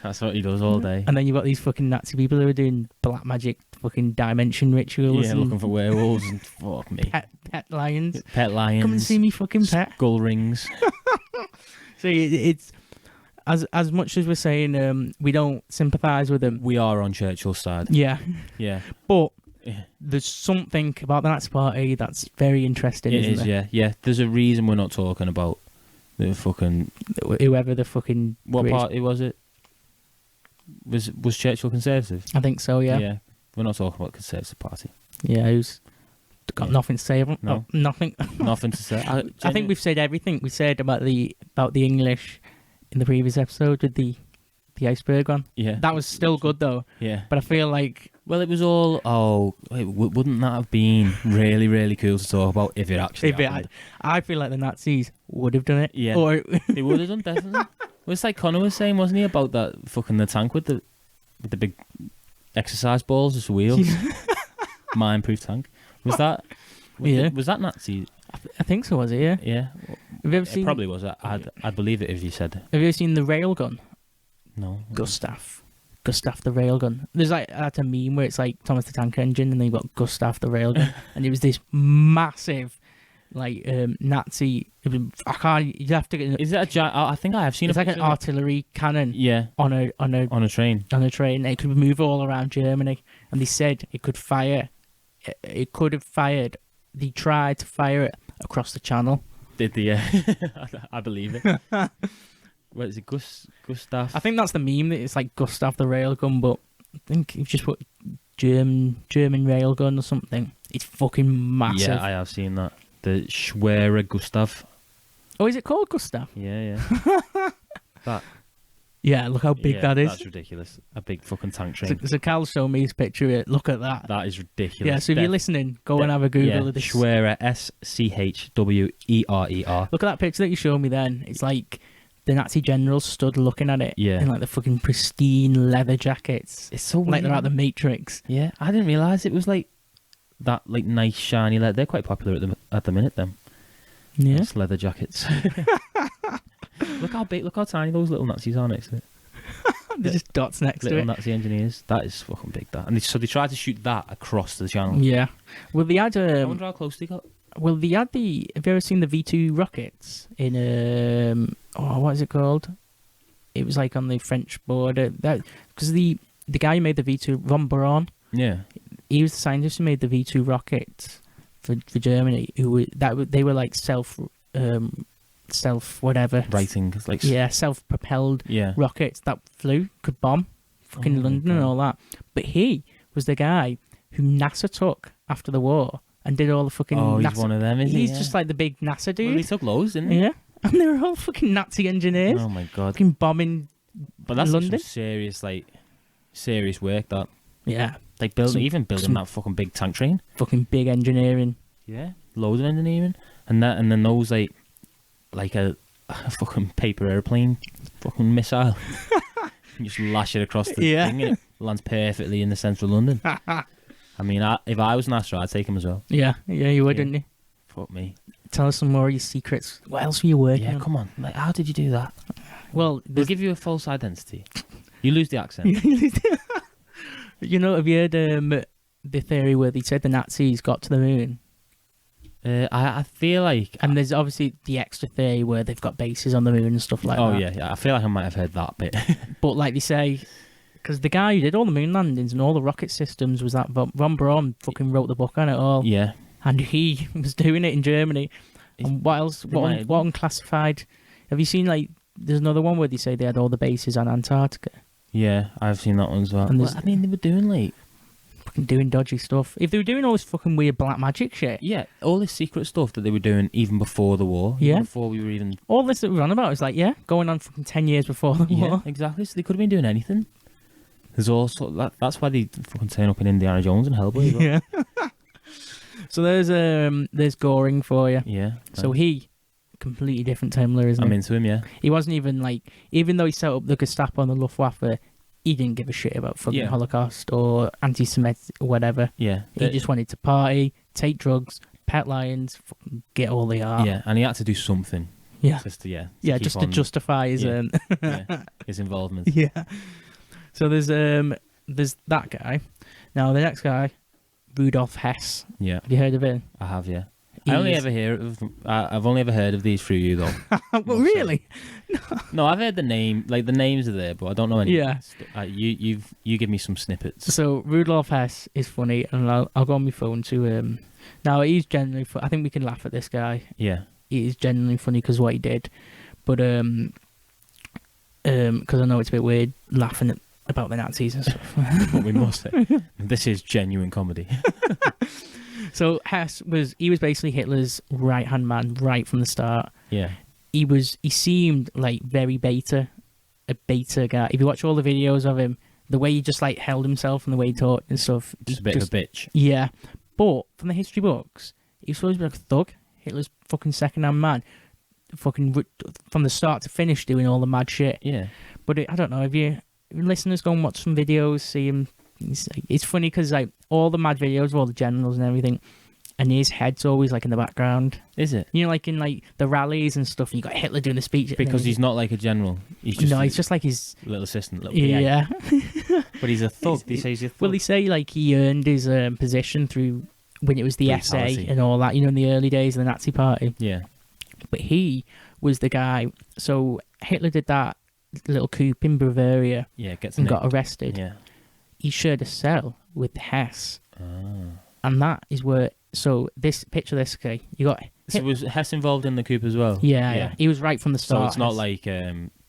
That's what he does all day. And then you've got these fucking Nazi people who are doing black magic fucking dimension rituals. Yeah, looking for werewolves and fuck me. Pet lions. Pet lions. Come and see me fucking pet. Skull rings. So it's... As much as we're saying we don't sympathise with them... We are on Churchill's side. Yeah. Yeah. But... Yeah. There's something about the Nazi Party that's very interesting, isn't there? Yeah. There's a reason we're not talking about the fucking... Whoever the fucking... What party was it? Was Churchill Conservative? I think so, yeah. Yeah. We're not talking about Conservative Party. Yeah, who's got nothing to say. No. Nothing. Nothing to say. I think we've said everything we said about the English in the previous episode with the iceberg one. Yeah. That was still good, though. Yeah. But I feel like... Well, it was all... Oh, wouldn't that have been really, really cool to talk about if it actually happened? I feel like the Nazis would have done it. Yeah. Or they would have done, definitely. Well, it's like Connor was saying, wasn't he, about that fucking the tank with the big exercise balls as wheels? Mine-proof tank. Was that... Was that Nazi? I think so, was it? Yeah. Yeah. Have you ever seen... It probably was. I'd believe it if you said... Have you ever seen the railgun? No. Gustav the railgun. There's like that's a meme where it's like Thomas the Tank Engine and then you've got Gustav the railgun and it was this massive like Nazi. I can't. You have to get. Is it a giant? I think I have seen. It's like an artillery cannon. Yeah. On a train. On a train. And it could move all around Germany, and they said it could fire. It could have fired. They tried to fire it across the channel. Did they? I believe it. What is it, Gustav? I think that's the meme. That it's like Gustav the railgun, but I think you've just put German railgun or something. It's fucking massive. Yeah, I have seen that. The Schwerer Gustav. Oh, is it called Gustav? Yeah. That. Yeah, look how big that is. That's ridiculous. A big fucking tank train. So Cal showed me his picture of it. Look at that. That is ridiculous. Yeah, so if you're listening, go and have a Google of this. Schwerer, Schwerer. Look at that picture that you showed me then. It's like the Nazi generals stood looking at it in like the fucking pristine leather jackets. It's so weird. Like they're out the Matrix. Yeah, I didn't realise it was like that, like nice shiny leather. They're quite popular at the minute, them. Yeah. Nice leather jackets. Look how big, look how tiny those little Nazis are next to it. They're just dots next to it. Little Nazi engineers. That is fucking big, that. And so they tried to shoot that across the channel. Yeah. Well, they had... I wonder how close they got. Well, they had the... Have you ever seen the V2 rockets in... what is it called? It was like on the French border. Because the guy who made the V2, Von Braun... Yeah. He was the scientist who made the V2 rockets for Germany. They were like self whatever. Writing. Like, self-propelled rockets that could bomb fucking London and all that. But he was the guy who NASA took after the war and did all the fucking NASA. He's one of them, isn't he? He's just like the big NASA dude. Well, he took loads, didn't he? Yeah. And they were all fucking Nazi engineers. Oh my god. Fucking bombing But that's like London. some serious work. That Yeah, like Some- building some- that fucking big tank train. fucking big engineering. Yeah, loads of engineering, and then those like a fucking paper airplane, fucking missile. You just lash it across the thing, and it lands perfectly in the central London. I mean, if I was an astronaut, I'd take him as well. Yeah, you would, Yeah. wouldn't you? Fuck me. Tell us some more of your secrets. What else were you working Yeah, on? come on. Like, how did you do that? Well, They'll give you a false identity. You lose the accent. you know, have you heard the theory where they said the Nazis got to the moon? I feel like. And there's obviously the extra theory where they've got bases on the moon and stuff like that. Oh yeah. I feel like I might have heard that bit. But like they say, because the guy who did all the moon landings and all the rocket systems was that Von Braun fucking wrote the book on it all. Yeah. And he was doing it in Germany. And what else? What unclassified? Have you seen like? There's another one where they say they had all the bases on Antarctica. Yeah, I've seen that one as well. And Well, I mean, they were doing like. Fucking doing dodgy stuff. If they were doing all this fucking weird black magic shit. Yeah, all this secret stuff that they were doing even before the war. Yeah. Even before we were even. All this that we're on about is like, going on fucking 10 years before the Yeah, war. exactly. So they could have been doing anything. There's also that's why they fucking turn up in Indiana Jones and Hellboy. as well. Yeah. So there's Goring for you. Yeah. So he, completely different Himmler, isn't I'm he? into him. Yeah. He wasn't even like, even though he set up the Gestapo and the Luftwaffe, he didn't give a shit about fucking Yeah. Holocaust or anti-Semitic or whatever. Yeah. He just wanted to party, take drugs, pet lions, fucking get all they are. Yeah, and he had to do something. Yeah. Just to, Yeah, keep just on- to justify his yeah, his involvement. Yeah. So there's that guy. Now the next guy, Rudolf Hess. Yeah, Have you heard of him? I have. Yeah. I only He's- ever hear of. I've only ever heard of these through you though. Well, really? No, I've heard the name. Like the names are there, but I don't know any. Yeah. You give me some snippets. So Rudolf Hess is funny, and I'll go on my phone to Now he's genuinely. I think we can laugh at this guy. Yeah. He is genuinely funny because what he did, but because I know it's a bit weird laughing about the Nazis and stuff. But we must say this is genuine comedy. So Hess was basically Hitler's right hand man right from the start. Yeah. He seemed like very a beta guy. If you watch all the videos of him, the way he just like held himself and the way he talked and stuff, Just a bit of a bitch. Yeah, but from the history books, he was supposed to be like a thug. Hitler's fucking second hand man, fucking from the start to finish doing all the mad shit. Yeah. But I don't know if you listeners go and watch some videos, see him. It's funny because like all the mad videos of all the generals and everything, and his head's always like in the background. Is it? You know, like in like the rallies and stuff. You got Hitler doing the speech Because he's not like a general. He's just he's just like his little assistant, little PA. yeah. But he's a thug. They say he's a thug. Well, they say like he earned his position through when it was the SA Brutality. and all that. You know, in the early days of the Nazi Party. Yeah. But he was the guy. So Hitler did that little coup in Bavaria Yeah. Gets and nicked. got arrested. Yeah. He shared a cell with Hess, Ah. and that is where. So this picture, this okay, you got. So was Hess involved in the coup as well? Yeah. He was right from the So start. it's not Hess. like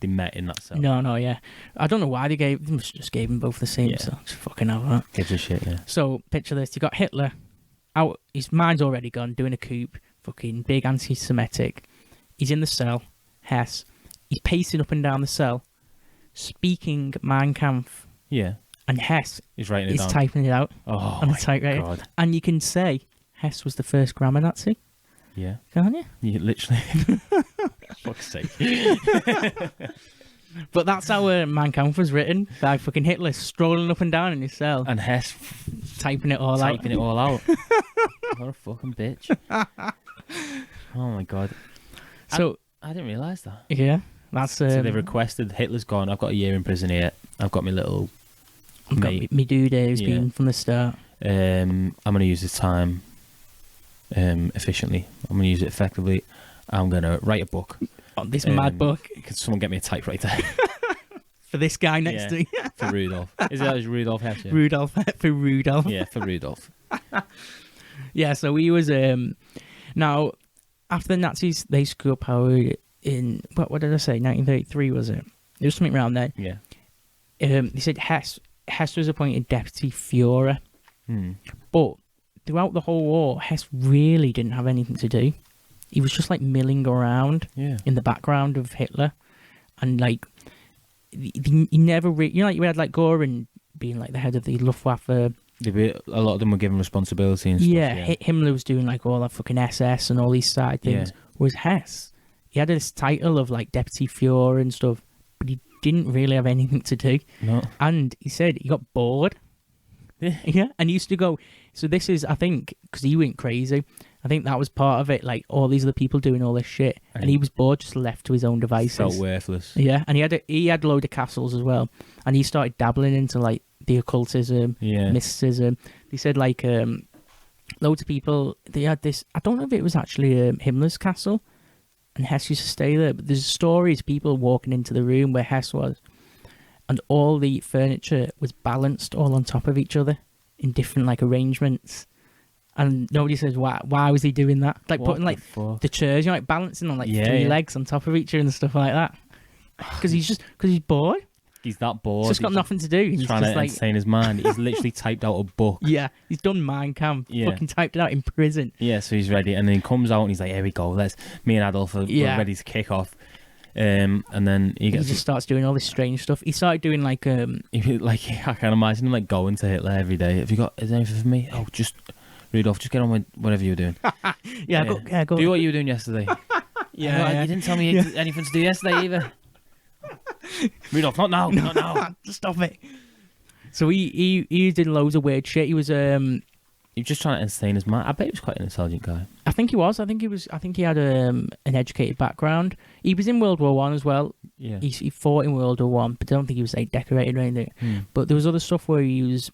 they met in that cell. No, yeah. I don't know why they must have just gave him both the same. Yeah. So just fucking have that. Gives a shit. Yeah. So picture this: you got Hitler out. His mind's already gone, doing a coup, fucking big anti-Semitic. He's in the cell. Hess. He's pacing up and down the cell, speaking Mein Kampf, Yeah. and Hess He's writing it is down. typing it out Oh on a my typewriter. god. And you can say Hess was the first grammar Nazi, Yeah. can't you? You literally. Fuck's sake. But that's how Mein Kampf was written by fucking Hitler strolling up and down in his cell, And Hess typing it all typing out. it all out. What a fucking bitch. Oh my god. So I didn't realise that. yeah, that's So they've requested, Hitler's gone, I've got a year in prison here. I've got my little I've got mate. me dude there who's Yeah. been from the start. I'm going to use this time efficiently. I'm going to use it effectively. I'm going to write a book. On this mad book Could someone get me a typewriter for this guy next Yeah. to you. for Rudolph? Is that Rudolph Hess? Yeah? Rudolph for Rudolph. Yeah, for Rudolph. Yeah, so he was now after the Nazis they screwed up power in what did I say? 1933 was it? It was something around there. Yeah. They said Hess was appointed deputy Führer, but throughout the whole war, Hess really didn't have anything to do. He was just like milling around Yeah. in the background of Hitler, and like he never like you had like Goring being like the head of the Luftwaffe. A lot of them were given responsibility and stuff. Yeah, Himmler was doing like all that fucking SS and all these side things. Whereas Hess, he had this title of like Deputy Führer and stuff, but he didn't really have anything to do. No. And he said he got bored. Yeah, and he used to go. So this is, I think, because he went crazy. I think that was part of it. Like all these other people doing all this shit, and he was bored, just left to his own devices. Felt worthless. Yeah, and he had a load of castles as well, and he started dabbling into like the occultism, mysticism. He said like loads of people. They had this. I don't know if it was actually Himmler's castle, and Hess used to stay there. But there's stories of people walking into the room where Hess was, and all the furniture was balanced all on top of each other in different like arrangements. And nobody says why was he doing that? Like putting like the chairs, like balancing on like three legs on top of each other and stuff like that. Because he's bored. He's that bored. He's just got nothing to do. He's trying to entertain his mind. He's literally typed out a book. Yeah, he's done Mein Kampf. Fucking typed it out in prison. Yeah, so he's ready, and then he comes out and he's like, "Here we go. Me and Adolf are ready to kick off." And then he just starts doing all this strange stuff. He started doing like I can imagine him like going to Hitler every day. Is there anything for me? Oh, just Rudolph, just get on with whatever you're doing. Go. Do what you were doing yesterday. You didn't tell me anything to do yesterday either. Rudolph, not now. Just stop it. So he did loads of weird shit. He was just trying to entertain his mind. I bet he was quite an intelligent guy. I think he was. I think he had an educated background. He was in World War One as well. Yeah. He fought in World War One, but I don't think he was like decorated or anything. But there was other stuff where he was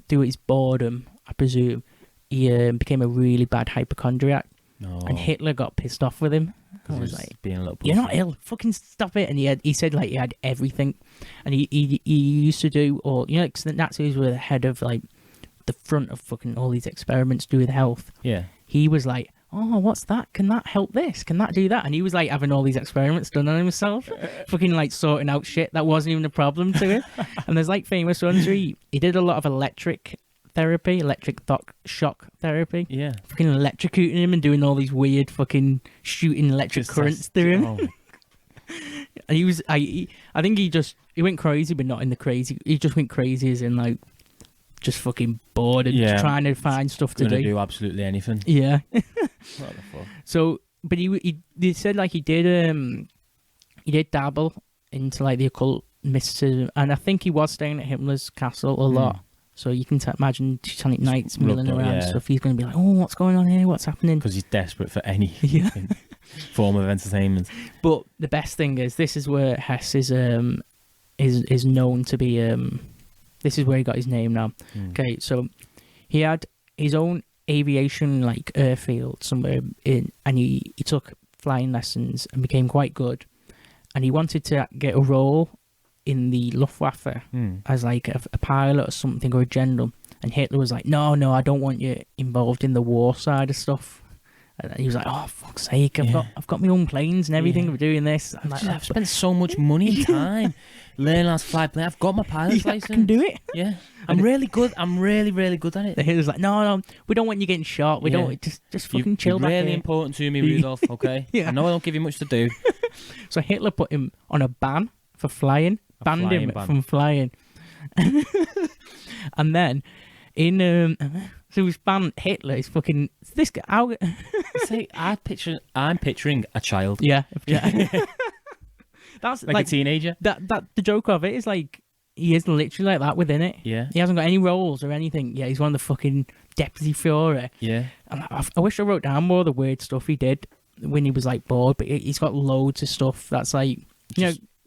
through his boredom, I presume. He became a really bad hypochondriac. No. And Hitler got pissed off with him. I was like, being a little "You're not ill. Fucking stop it!" And he said like he had everything, and he used to do all because the Nazis were the head of like the front of fucking all these experiments to do with health. Yeah. He was like, "Oh, what's that? Can that help this? Can that do that?" And he was like having all these experiments done on himself, fucking like sorting out shit that wasn't even a problem to him. And there's like famous ones where he did a lot of electric shock therapy. Yeah. Fucking electrocuting him and doing all these weird fucking shooting electric currents through him. Oh. And he was, I think he went crazy, but not in the crazy. He just went crazy as in like, just fucking bored and just trying to find stuff to do absolutely anything. Yeah. What the fuck? So, but they said like he did dabble into like the occult mysticism, and I think he was staying at Himmler's castle a lot. So you can imagine Teutonic Knights milling around and stuff. He's going to be like, "Oh, what's going on here? What's happening?" Because he's desperate for any form of entertainment. But the best thing is, this is where Hess is known to be. This is where he got his name now. Okay, so he had his own aviation like airfield somewhere in, and he took flying lessons and became quite good. And he wanted to get a role in the Luftwaffe as like a pilot or something, or a general, and Hitler was like, no, I don't want you involved in the war side of stuff. And he was like, "Oh, fuck's sake, I've got my own planes and everything. We're doing this. I've spent so much money and time learning how to fly plane. I've got my pilot's license. I can do it. Yeah, I'm really good. I'm really, really good at it." The Hitler's like, no, we don't want you getting shot. We don't just fucking chill back. Really important to me, Rudolph. Okay. I know I don't give you much to do. So Hitler put him on a ban for flying. Banned him from flying. And then so he's banned Hitler. He's fucking this guy. See, I'm picturing a child. Yeah. That's like a teenager. That the joke of it is like he is literally like that within it. Yeah. He hasn't got any roles or anything. Yeah, he's one of the fucking deputy Führer. Yeah. And I wish I wrote down more of the weird stuff he did when he was like bored, but he's got loads of stuff that's like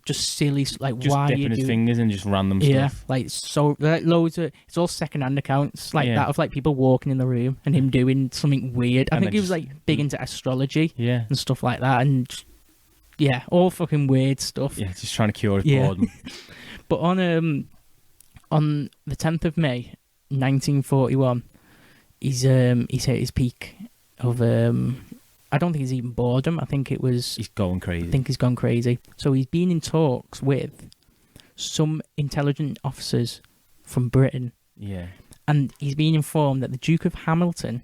just silly, like just why dipping his fingers in just random stuff. Yeah, like so, like loads of it's all second-hand accounts like that of like people walking in the room and him doing something weird. I think he was like big into astrology, and stuff like that, and all fucking weird stuff. Yeah, just trying to cure his boredom. But on the 10th of May, 1941, he's hit his peak of I don't think he's even boredom. I think it was... He's going crazy. I think he's gone crazy. So he's been in talks with some intelligent officers from Britain. Yeah. And he's been informed that the Duke of Hamilton,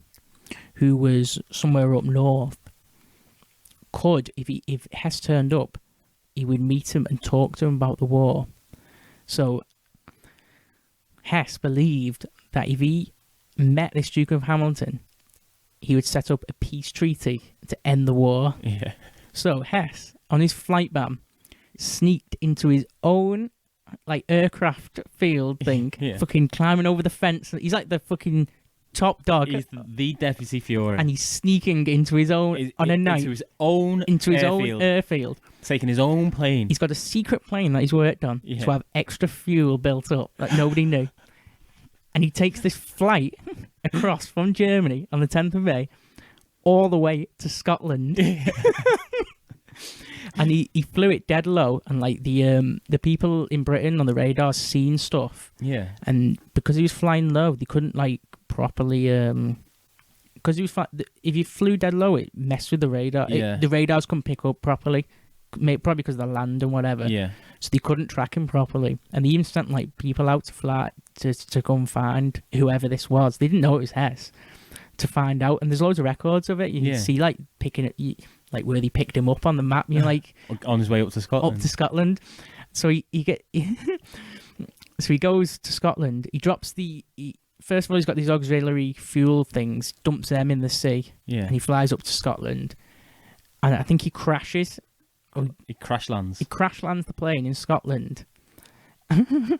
who was somewhere up north, could, if Hess turned up, he would meet him and talk to him about the war. So Hess believed that if he met this Duke of Hamilton, he would set up a peace treaty to end the war. Yeah. So Hess, on his flight ban, sneaked into his own like aircraft field thing, Yeah. fucking climbing over the fence. He's like the fucking top dog. He's the Deputy Fuhrer. And he's sneaking into his own on a night into his own airfield, taking his own plane. He's got a secret plane that he's worked on to have extra fuel built up that nobody knew. And he takes this flight across from Germany on the 10th of May all the way to Scotland. And he flew it dead low, and like the people in Britain on the radar seen stuff. Yeah. And because he was flying low, they couldn't like properly because he was if you flew dead low, it messed with the radar. Yeah. The radars couldn't pick up properly, probably because of the land and whatever. Yeah. So they couldn't track him properly, and they even sent like people out to fly to go and find whoever this was. They didn't know it was Hess, to find out. And there's loads of records of it. You can see like picking it, like where they picked him up on the map. You're like on his way up to Scotland. So so he goes to Scotland. He drops first of all, he's got these auxiliary fuel things, dumps them in the sea, and he flies up to Scotland. And I think he crashes. He crash lands. He crash lands the plane in Scotland. And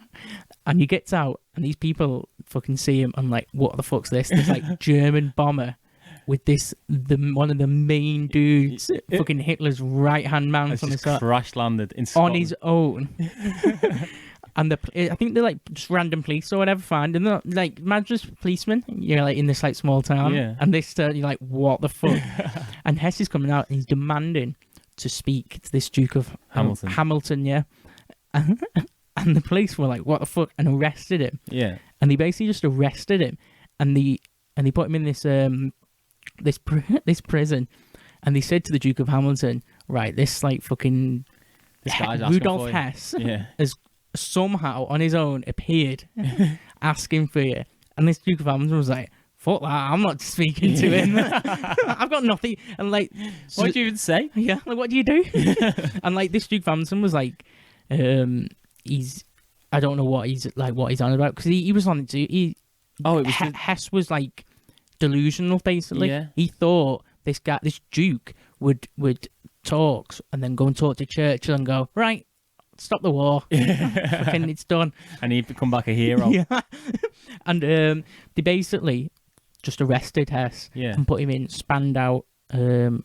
he gets out, and these people fucking see him. I'm like, what the fuck's this? This like German bomber with one of the main dudes, fucking Hitler's right hand man from the start, crash landed in Scotland on his own. And I think they're like just random police or whatever find, and they're not, like, imagine just policemen, you're like in this like small town, and this you're like, what the fuck? And Hess is coming out and he's demanding to speak to this Duke of Hamilton, yeah. And the police were like, what the fuck? And arrested him. Yeah. And they basically just arrested him, and they put him in this prison, and they said to the Duke of Hamilton, right, this like fucking Rudolf Hess has somehow on his own appeared asking for you. And this Duke of Hamilton was like, fuck that, I'm not speaking to him. I've got nothing. And like, what did you even say? Yeah, like, what do you do? And like, this Duke of Hamilton was like, I don't know what he's on about, because he was on it. Hess was like delusional, basically. Yeah. He thought this Duke would talk and then go and talk to Churchill and go, right, stop the war. Fucking, it's done. And he'd become back a hero. Yeah. And they basically just arrested Hess and put him in Spandau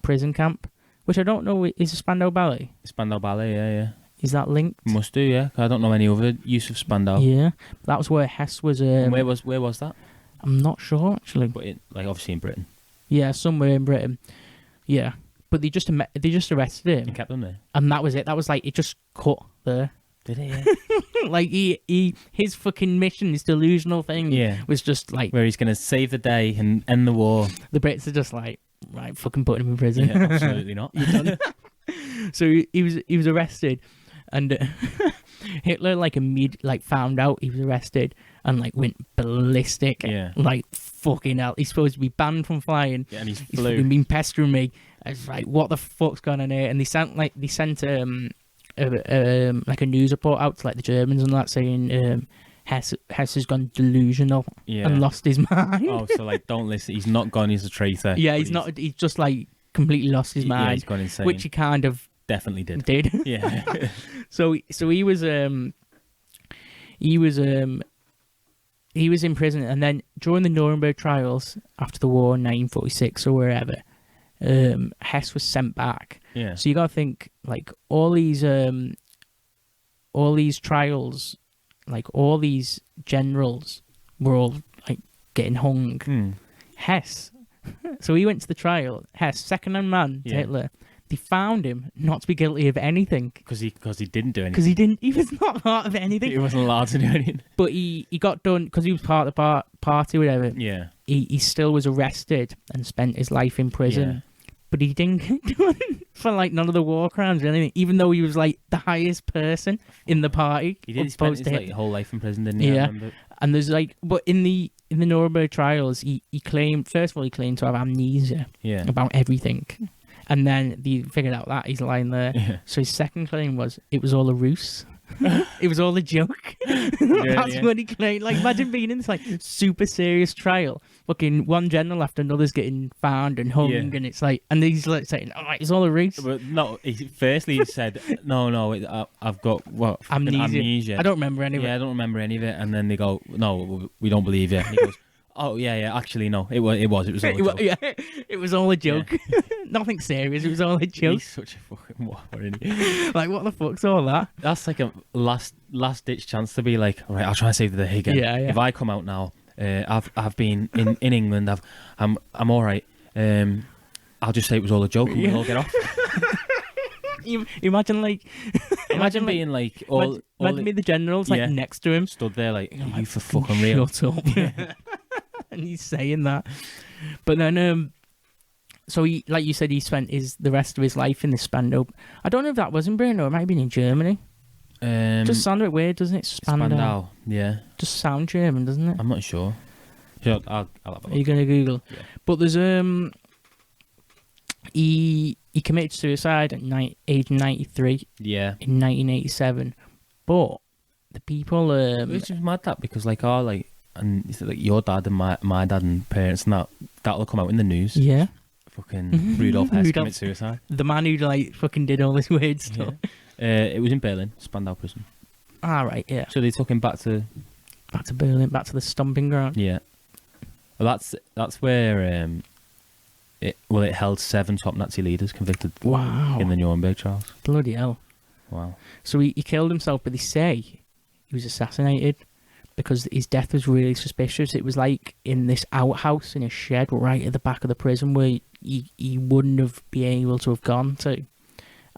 prison camp, which I don't know, is a Spandau Ballet? Spandau Ballet, yeah. Is that linked? Must do, yeah. I don't know any other use of Spandau. Yeah. That was where Hess was... And where was that? I'm not sure, actually. But obviously in Britain. Yeah, somewhere in Britain. Yeah. But they just arrested him. And kept him there. And that was it. That was like, it just cut there. Did it, yeah? Like, his fucking mission, this delusional thing, was just like... Where he's going to save the day and end the war. The Brits are just like, right, fucking putting him in prison. Yeah, absolutely not. So he was arrested, and Hitler found out he was arrested and like went ballistic. Yeah. Like, fucking hell, he's supposed to be banned from flying. Yeah, and he's fucking been pestering me. I was like, what the fuck's going on here? And they sent like a news report out to like the Germans and that, saying Hess has gone delusional and lost his mind. Oh, so like, don't listen. He's not gone. He's a traitor. Yeah, he's not. He's just like completely lost his mind. Yeah, he's gone insane. Which he kind of definitely did. Yeah. So he was in prison, and then during the Nuremberg trials after the war in 1946 or wherever, Hess was sent back. Yeah. So you got to think, like, all these trials, like all these generals were all like getting hung. Hess. So he went to the trial. Hess, second-hand man to Hitler. They found him not to be guilty of anything because he didn't do anything. He was not part of anything. He wasn't allowed to do anything. But he got done because he was part of the party, whatever. Yeah. He still was arrested and spent his life in prison. Yeah. But he didn't get done for like none of the war crimes or anything, even though he was like the highest person in the party. He did spend his whole life in prison, didn't he? Yeah. And there's like, but in the Nuremberg trials, he claimed, first of all, he claimed to have amnesia about everything. And then he figured out that he's lying there. Yeah. So his second claim was it was all a ruse. It was all a joke. That's what he claimed. Like, imagine being in this like super serious trial. Fucking one general after another's getting found and hung, and it's like, and he's like saying, "Oh, it's all a ruse." But no, firstly he said, "No, I've got what amnesia. I don't remember any of it. Yeah, I don't remember any of it." And then they go, "No, we don't believe you." And he goes, "Oh yeah, actually no, it was all a joke." Yeah, it was all a joke. Yeah. Nothing serious. It was all a joke. He's such a fucking what, isn't he? Like, what the fuck's all that? That's like a last ditch chance to be like, all right, I'll try and save the day again. Yeah. If I come out now, I've been in England. I'm all right. I'll just say it was all a joke and we'll all get off. Imagine like, imagine being like all imagine me the general's like next to him, stood there like, are you for fucking real? Shut up. And he's saying that, but then so he, like you said, he spent the rest of his life in this Spandau. I don't know if that was in Britain or it might have been in Germany. Just sound a bit weird, doesn't it? Spandau. Yeah. Just sound German, doesn't it? I'm not sure. Sure, I'll have a look. Are you gonna Google? Yeah. But there's he committed suicide at age 93. Yeah. In 1987, but the people which is mad that because and like your dad and my dad and parents and that'll come out in the news. Yeah. Fucking Rudolf Hess commit suicide. The man who like fucking did all this weird stuff. Yeah. It was in Berlin, Spandau prison. Ah, right, yeah. So they took him back to Berlin, back to the stomping ground. Yeah. Well, that's where it held 7 top Nazi leaders convicted. Wow. In the Nuremberg trials. Bloody hell. Wow. So he killed himself, but they say he was assassinated because his death was really suspicious. It was like in this outhouse in a shed right at the back of the prison where he wouldn't have been able to have gone to.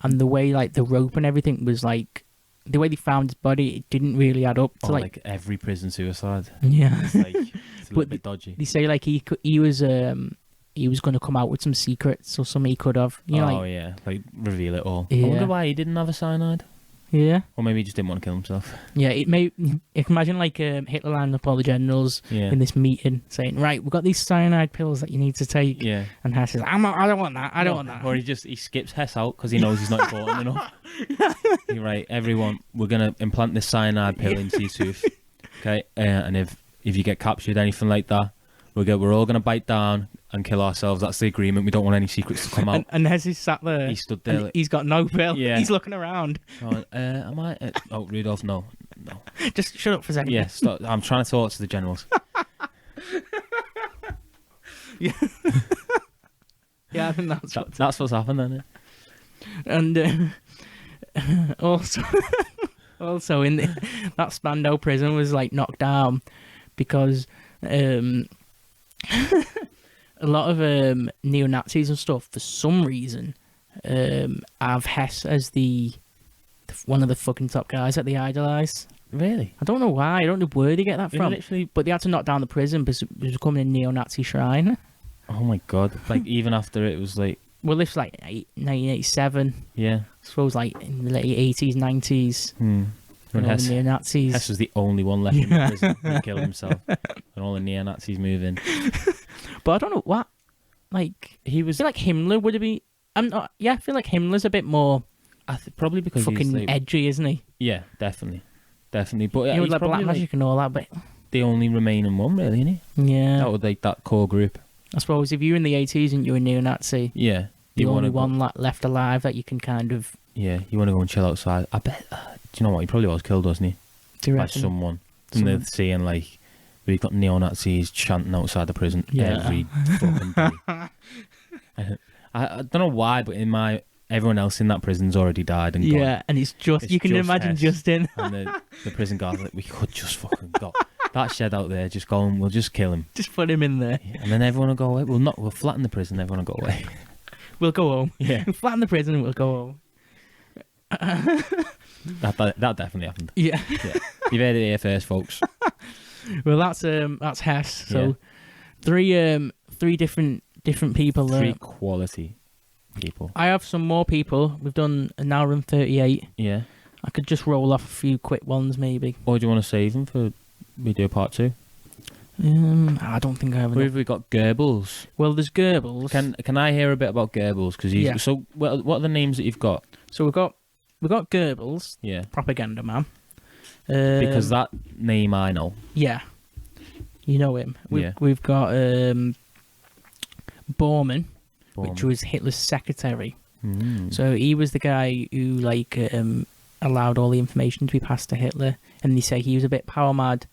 And the way like the rope and everything was like, the way they found his body, it didn't really add up to like every prison suicide. Yeah. It's like it's a little bit dodgy. They say like he was going to come out with some secrets or something he could have. You know, like reveal it all. Yeah. I wonder why he didn't have a cyanide. Yeah. Or maybe he just didn't want to kill himself. Yeah, you can imagine like Hitler lining up all the generals in this meeting saying, right, we've got these cyanide pills that you need to take. Yeah. And Hess says, I don't want that. I don't want that. Or he skips Hess out because he knows he's not important enough. You're right, everyone, we're going to implant this cyanide pill into your tooth. Okay? And if you get captured, anything like that, we're all going to bite down and kill ourselves. That's the agreement. We don't want any secrets to come out. And as he sat there, he stood there. He's got no pill. Yeah. He's looking around. Am I? Oh, Rudolph, no. Just shut up for a second. Yeah, stop. I'm trying to talk to the generals. Yeah. Yeah, I think that's what's happened, isn't it? And also in that Spandau prison was like knocked down because a lot of neo-Nazis and stuff, for some reason, have Hess as the one of the fucking top guys that they idolise. Really? I don't know why. I don't know where they get that from. Literally... But they had to knock down the prison because it was becoming a neo-Nazi shrine. Oh my god! Like even after it was like. Well, this was like 1987. Yeah. I suppose like in the late 80s, 90s. When all the neo-Nazis. Hess was the only one left in the prison. He killed himself. And all the neo-Nazis move in. But I don't know what. Like, he was. I feel like Himmler would have been. I feel like Himmler's a bit more. Probably because fucking he's like, edgy, isn't he? Yeah, definitely. But he would like black magic and all that, but. The only remaining one, really, isn't he? Yeah. That would like that core group. I suppose if you're in the 80s and you're a neo-Nazi. Yeah. The only one left alive that you can kind of. Yeah, you want to go and chill outside. I bet. Do you know what? He probably was killed, wasn't he? By someone. And they're saying, like, we've got neo-Nazis chanting outside the prison every fucking day. I don't know why, but everyone else in that prison's already died and gone. Yeah, and it's you can imagine Hess. Justin. And the prison guard's like, we could just fucking go. That shed out there, just go and we'll just kill him. Just put him in there. Yeah, and then everyone will go away. We'll flatten the prison, everyone will go away. We'll go home. Yeah. We'll flatten the prison and we'll go home. That definitely happened. Yeah. You've heard it here first, folks. Well, that's Hess. So three different people. Three quality people. I have some more people. We've done an hour and 38. Yeah. I could just roll off a few quick ones, maybe. Or do you want to save them for we do part 2? I don't think I have Who enough. have we got? Goebbels. Well, there's Goebbels. Can I hear a bit about Goebbels? Because Yeah. So what are the names that you've got? So we've got Goebbels, Yeah. propaganda man. Because that name I know. Yeah, you know him. Yeah. We've got Bormann, which Bormann. was Hitler's secretary. Mm. So he was the guy who allowed all the information to be passed to Hitler, and they say he was a bit power mad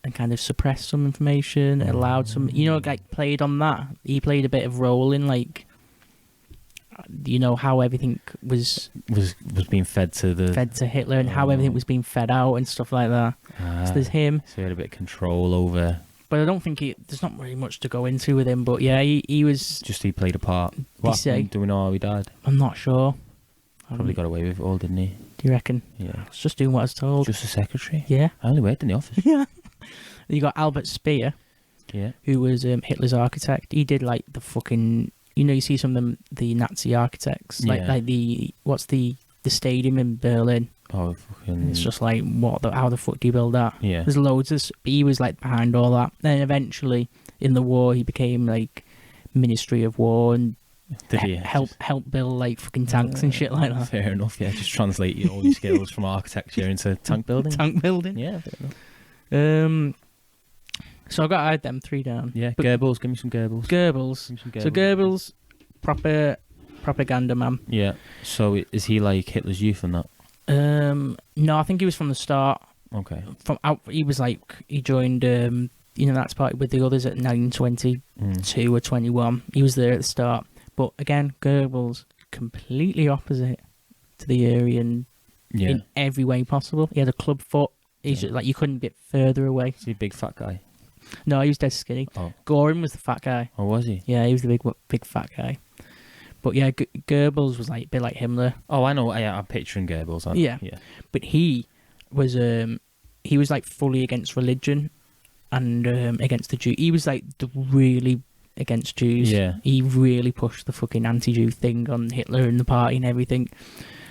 and kind of suppressed some information, allowed some, played on that. He played a bit of role in how everything was being fed to Hitler and how everything was being fed out and stuff like that. So there's him. So he had a bit of control over. But I don't think there's not really much to go into with him. But yeah, he was. Just he played a part. What happened? Do we know how he died? I'm not sure. Probably got away with it all, didn't he? Do you reckon? Yeah. I was just doing what I was told. Just a secretary? Yeah. I only worked in the office. Yeah. You got Albert Speer. Yeah. Who was Hitler's architect. He did like the fucking. You see some of them, the Nazi architects, like the stadium in Berlin. Oh, fucking. It's just like how the fuck do you build that? Yeah. There's loads of. He was like behind all that. Then eventually, in the war, he became like Ministry of War and Did he help build like fucking tanks and shit like that. Fair enough. Yeah, just translate all your skills from architecture into tank building. Tank building. Yeah. Fair enough. So I had them three down. Yeah. Goebbels. Give me some Goebbels. Goebbels. Give me some Goebbels. So Goebbels, proper propaganda man. Yeah. So is he like Hitler's youth and that? No, I think he was from the start. Okay. He was like he joined that's party with the others at 1922 or 21. He was there at the start. But again, Goebbels completely opposite to the Aryan in every way possible. He had a club foot. He's just, like you couldn't get further away. Is he a big fat guy? No, he was dead skinny. Oh. Göring was the fat guy. Oh, was he? Yeah, he was the big fat guy. But yeah, Goebbels was like a bit like Himmler. Oh, I know. I'm picturing Goebbels. Yeah. But he was like fully against religion and against the Jew. He was like really against Jews. Yeah. He really pushed the fucking anti-Jew thing on Hitler and the party and everything.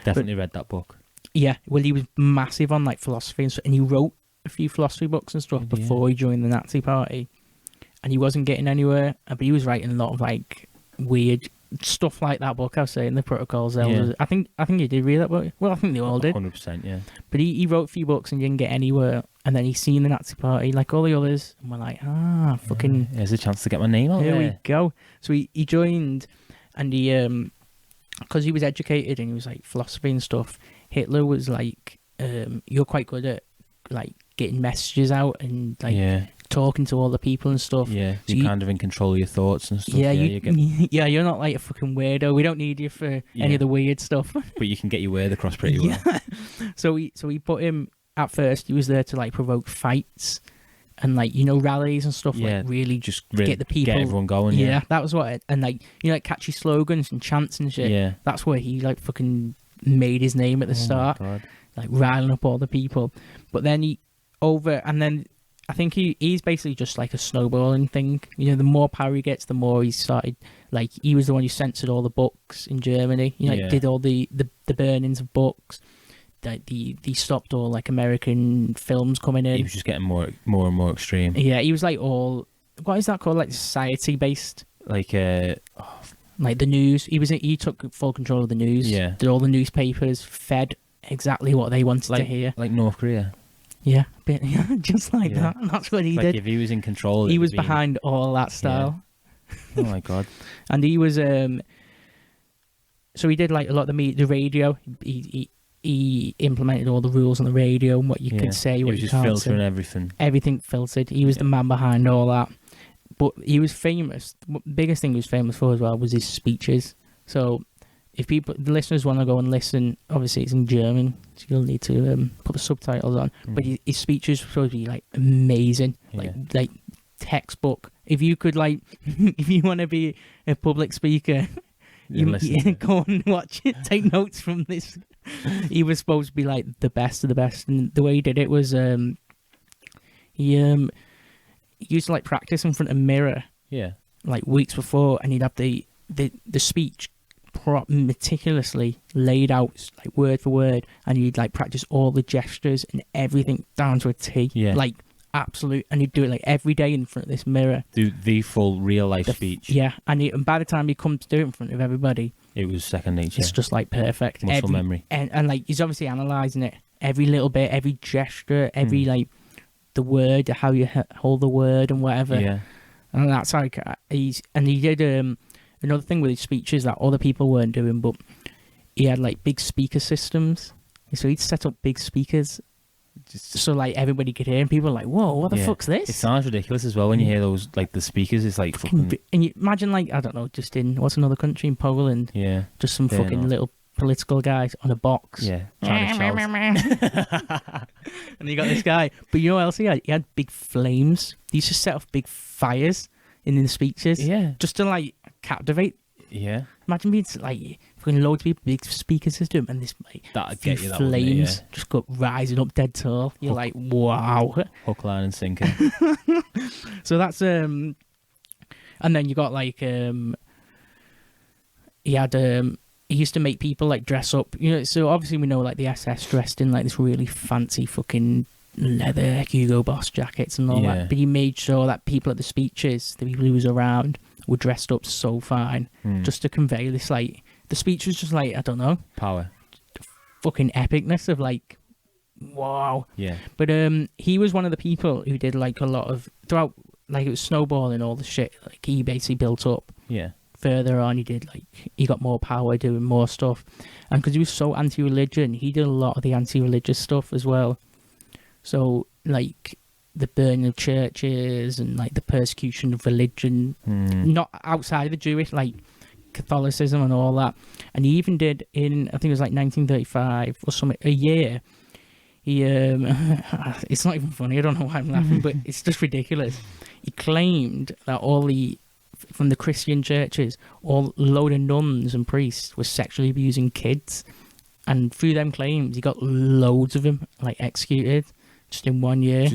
Definitely read that book. Yeah, well, he was massive on like philosophy and stuff, and he wrote a few philosophy books and stuff before he joined the Nazi party, and he wasn't getting anywhere. But he was writing a lot of like weird stuff like that book I was saying, the Protocols. Yeah. I think you did read that book. Well, I think they all did. 100%, yeah. But he wrote a few books and didn't get anywhere, and then he seen the Nazi party like all the others, and we're like, fucking. Here's a chance to get my name out Here there. we go. So he joined, and he because he was educated and he was like philosophy and stuff. Hitler was like, you're quite good at like getting messages out and like talking to all the people and stuff. Yeah, so you're kind of in control of your thoughts and stuff. Yeah, you're not like a fucking weirdo. We don't need you for any of the weird stuff. But you can get your word across pretty well. Yeah. So he put him at first. He was there to like provoke fights and like rallies and stuff. Yeah, like really just get the people, get everyone going. Yeah, that was what. And like like catchy slogans and chants and shit. Yeah, that's where he like fucking made his name at the start, like riling up all the people. But then I think he's basically just like a snowballing thing. The more power he gets, the more he started. Like he was the one who censored all the books in Germany. Did all the burnings of books. Like he stopped all like American films coming in. He was just getting more and more extreme. Yeah, he was like all, what is that called? Like society based. Like like the news. He took full control of the news. Yeah. Did all the newspapers, fed exactly what they wanted to hear. Like North Korea. Yeah, just like that. And that's what he did. If he was in control, he was behind all that style. Yeah. Oh my god! And he was so he did like a lot of the radio. He implemented all the rules on the radio and what you can say, what you can't say. He was just filtering everything. Everything filtered. He was the man behind all that. But he was famous. The biggest thing he was famous for as well was his speeches. So if the listeners want to go and listen, obviously it's in German, so you'll need to put the subtitles on. But his speeches were supposed to be like amazing, like textbook. If you could if you want to be a public speaker, you go and watch it. Take notes from this. He was supposed to be like the best of the best, and the way he did it was he used to like practice in front of a mirror. Yeah. Like weeks before, and he'd have the speech meticulously laid out, like word for word, and he'd like practice all the gestures and everything down to a T. Yeah. Like absolute, and he'd do it like every day in front of this mirror. Do the full real life speech. Yeah, and by the time he comes to do it in front of everybody, It was second nature. it's just like perfect. Muscle memory. And like he's obviously analysing it, every little bit, every gesture, every like the word, how you hold the word and whatever. Yeah. And that's like he did another thing with his speeches that other people weren't doing, but he had like big speaker systems. So he'd set up big speakers, so like everybody could hear, and people were like, "Whoa, what the fuck's this?" It sounds ridiculous as well when you hear those, like the speakers. It's like fucking. And you imagine, like, I don't know, just in what's another country, in Poland, Yeah. just some Fair fucking enough. little political guy on a box. Yeah. Trying to shout. And you got this guy, but you know what else he had? He had big flames. He used to set off big fires in the speeches, Yeah. just to like captivate. Yeah. Imagine being like fucking loads of people, big speaker system, and this like That'd few get you that, wouldn't it? flames Yeah. just go rising up dead tall. You're like, wow. Hook, line, and sinker. So that's and then you got like he had he used to make people like dress up, you know. So obviously we know like the SS dressed in like this really fancy fucking leather Hugo Boss jackets and all Yeah. that, but he made sure that people at the speeches, the people who was around, were dressed up so fine, just to convey this like the speech was just like, I don't know, Power. fucking epicness of like, wow. Yeah. But he was one of the people who did like a lot of throughout, like it was snowballing all the shit. Like he basically built up. Yeah. Further on, he got more power, doing more stuff, and because he was so anti-religion, he did a lot of the anti-religious stuff as well. So like the burning of churches and like the persecution of religion, not outside of the Jewish, like Catholicism and all that. And he even did in, I think it was like 1935 or something, a year. He it's not even funny. I don't know why I'm laughing, but it's just ridiculous. He claimed that from the Christian churches, all load of nuns and priests were sexually abusing kids, and through them claims, he got loads of them like executed just in 1 year.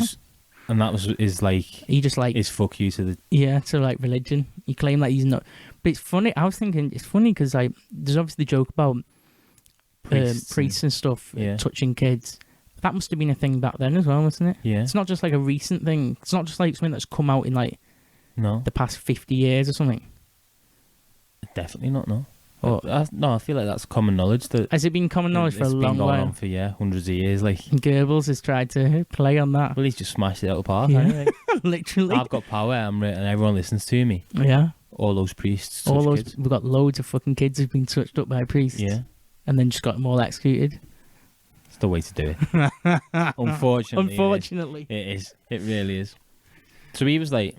And that was He just like his fuck you to the. Yeah, to like religion. He claimed that he's not. But it's funny. I was thinking it's funny because like there's obviously the joke about priests and stuff touching kids. That must have been a thing back then as well, wasn't it? Yeah. It's not just like a recent thing. It's not just like something that's come out in like the past 50 years or something. Definitely not. No. Or, I feel like that's common knowledge. That has it been common knowledge for a long It's been going while? on for hundreds of years. Like Goebbels has tried to play on that. well, he's just smashed it out of the park. Yeah. Anyway. Literally. I've got power, and everyone listens to me. Yeah. All those priests, All touch those kids. we've got loads of fucking kids who've been touched up by priests. Yeah, And then just got them all executed. it's the way to do it. Unfortunately, Unfortunately. it is. It really is. So he was like,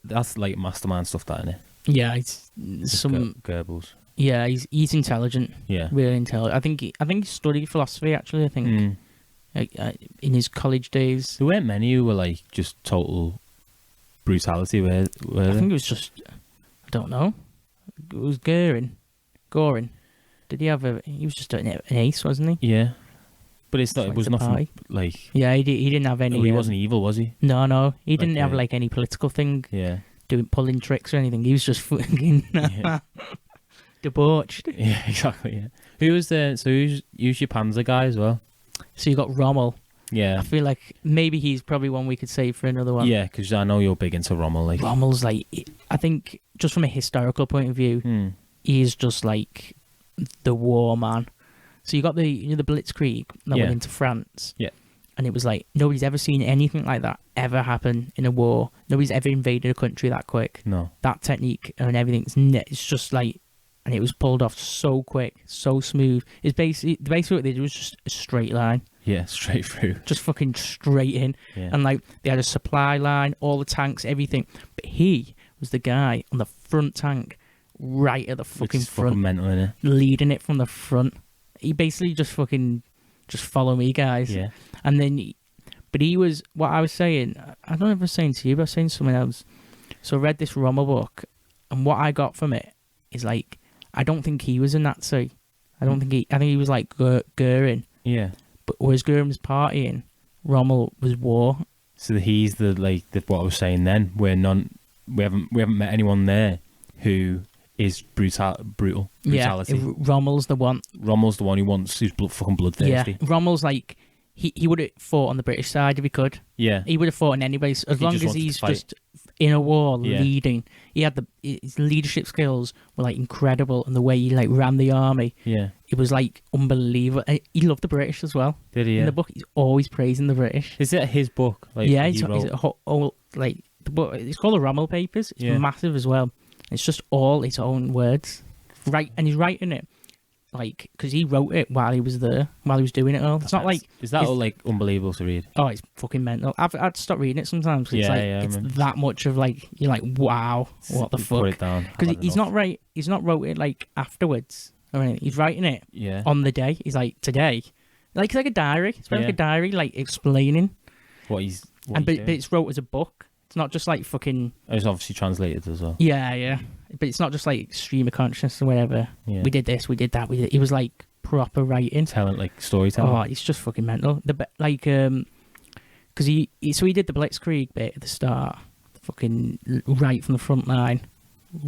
that's like mastermind stuff, that, isn't it? Yeah, it's Just some. Goebbels. Yeah, he's intelligent. Yeah. Really intelligent. I think he studied philosophy actually. I think in his college days. There weren't many who were like just total brutality. Were I they? think it was just. I don't know. It was Goring. Did he have a? He was just an ace, wasn't he? Yeah, but it's not. Like It was the nothing pie. like. Yeah, he didn't have any. He wasn't evil, was he? No, he didn't Like, have like any political thing, Yeah. pulling tricks or anything. He was just fucking Yeah. debauched. Yeah, exactly. Yeah. Who was the? So who's your Panzer guy as well? So you got Rommel. Yeah. I feel like maybe he's probably one we could save for another one. Yeah, because I know you're big into Rommel. Like. Rommel's like, I think just from a historical point of view, he's just like the war man. So you got the Blitzkrieg that went into France. Yeah. And it was like nobody's ever seen anything like that ever happen in a war. Nobody's ever invaded a country that quick. No. That technique and everything's it's just like, and it was pulled off so quick, so smooth. It's basically what they did was just a straight line. Yeah, straight through. Just fucking straight in. Yeah. And like they had a supply line, all the tanks, everything. But he was the guy on the front tank, right at the fucking front, fucking mental, innit? leading it from the front. He basically just follow me, guys. Yeah. And then, but he was, what I was saying, I don't know if I was saying to you, but I was saying to someone else. So I read this Rommel book, and what I got from it is like, I don't think he was a Nazi. I think he was like Goering. Yeah. But whereas Goering was partying, Rommel was war. So he's the what I was saying then. We haven't met anyone there who is brutality. Yeah, Rommel's the one. Rommel's the one who's fucking bloodthirsty. Yeah, Rommel's like, he would have fought on the British side if he could. Yeah. He would have fought on anybody's as He long just as wanted to he's fight. just in a war Yeah. leading. He had his leadership skills were like incredible, and the way he like ran the army, Yeah. it was like unbelievable. He loved the British as well. Did he? In Yeah. the book, he's always praising the British. Is it his book? Like, Yeah, he wrote? like the book. It's called the Rommel Papers. It's Yeah. massive as well. It's just all his own words, right? And he's writing it like because he wrote it while he was there, while he was doing it all. It's not like Is that all like unbelievable to read? oh, it's fucking mental. I'd stop reading it sometimes. 'Cause it's Yeah, like yeah, I it's remember. that much of like you're like wow, what the Put fuck? it down. Because I've had he's enough. not he's not wrote it like afterwards or anything. He's writing it Yeah. on the day. He's like today, like it's like a diary. It's like Yeah. a diary, like explaining. What he's. But it's wrote as a book. It's not just like fucking It's obviously translated as well. yeah. But it's not just like stream of consciousness or whatever. Yeah. We did this, we did that. It was like proper writing. Telling like storytelling. Oh, it's just fucking mental. Because he did the Blitzkrieg bit at the start, fucking right from the front line,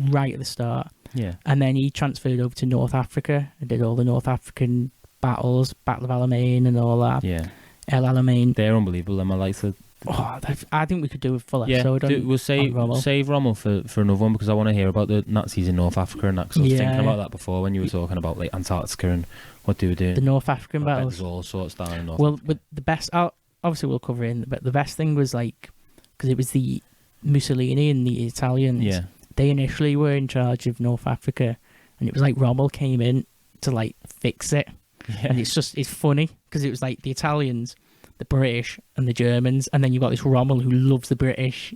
right at the start, Yeah. and then he transferred over to North Africa and did all the North African battles, Battle of Alamein and all that. Yeah. El Alamein. They're unbelievable. Am I like to? Oh, I think we could do a full Yeah. episode on. We'll save Rommel. Rommel for another one because I want to hear about the Nazis in North Africa and that. Because I was Yeah. thinking about that before when you were talking about like Antarctica and what they were doing. The North African I bet battles. there's all sorts down in North Well, Africa. with the best, obviously we'll cover it, but the best thing was like, because it was the Mussolini and the Italians. Yeah. They initially were in charge of North Africa, and it was like Rommel came in to like fix it, Yeah. and it's funny because it was like the Italians, the British, and the Germans, and then you got this Rommel who loves the British,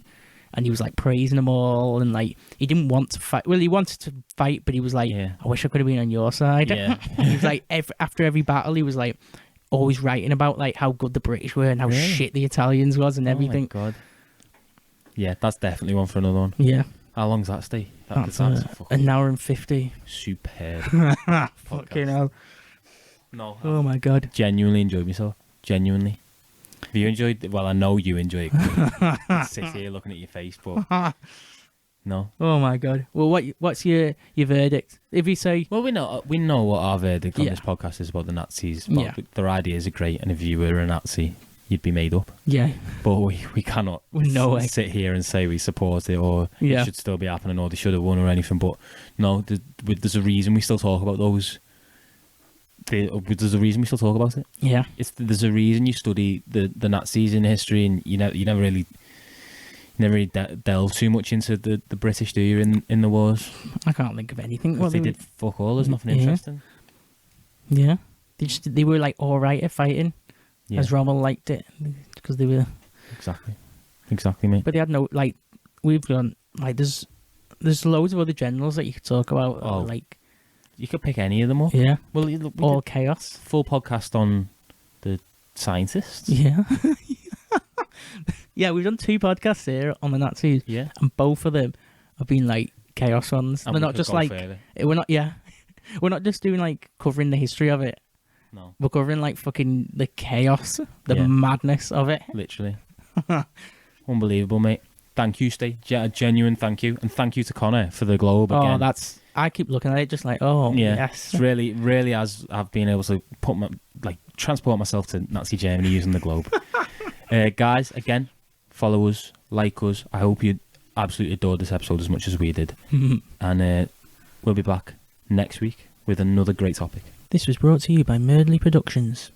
and he was like praising them all, and like he didn't want to fight. Well, he wanted to fight, but he was like, Yeah. I wish I could have been on your side. Yeah. He was like, after every battle, he was like always writing about like how good the British were and how Really? shit the Italians was and everything. Oh my god. Yeah, that's definitely one for another one. Yeah, How long's that stay? that's fucking an hour and 50. superb. Fucking hell. No, Oh my god. genuinely enjoyed myself. Genuinely. Have you enjoyed? Well, I know you enjoy it. Sit here looking at your face, but no. Oh my god. Well, what's your verdict? If you say Well, we know what our verdict on Yeah. this podcast is about the Nazis. But Yeah. their ideas are great, and if you were a Nazi, you'd be made up. yeah, But we cannot No way. sit here and say we support it or Yeah. it should still be happening or they should have won or anything. But no, there's a reason we still talk about those. There's a reason we still talk about it. yeah, There's a reason you study the Nazis in history, and you never really delve too much into the British, do you? In the wars, I can't think of anything. 'Cause What they did fuck all. There's nothing Yeah. interesting. Yeah, they were like all right at fighting, Yeah, as Rommel liked it because they were. exactly, mate. But they had no like. We've done like there's loads of other generals that you could talk about. that were, Oh. like You could pick any of them up. yeah, Well, we all did chaos. full podcast on the scientists. Yeah. Yeah, we've done 2 podcasts here on the Nazis, Yeah, and both of them have been like chaos ones. and They're we not could just go like further. we're not. Yeah, we're not just doing like covering the history of it. No, We're covering like fucking the chaos, the Yeah. madness of it. literally. Unbelievable, mate. Thank you, Steve. A genuine thank you, and thank you to Connor for the globe again. Oh, I keep looking at it just like, oh Yeah, yes. it's really as I've been able to transport myself to Nazi Germany using the globe. Guys, again, follow us, like us. I hope you absolutely adored this episode as much as we did, and we'll be back next week with another great topic. This was brought to you by Merdley Productions.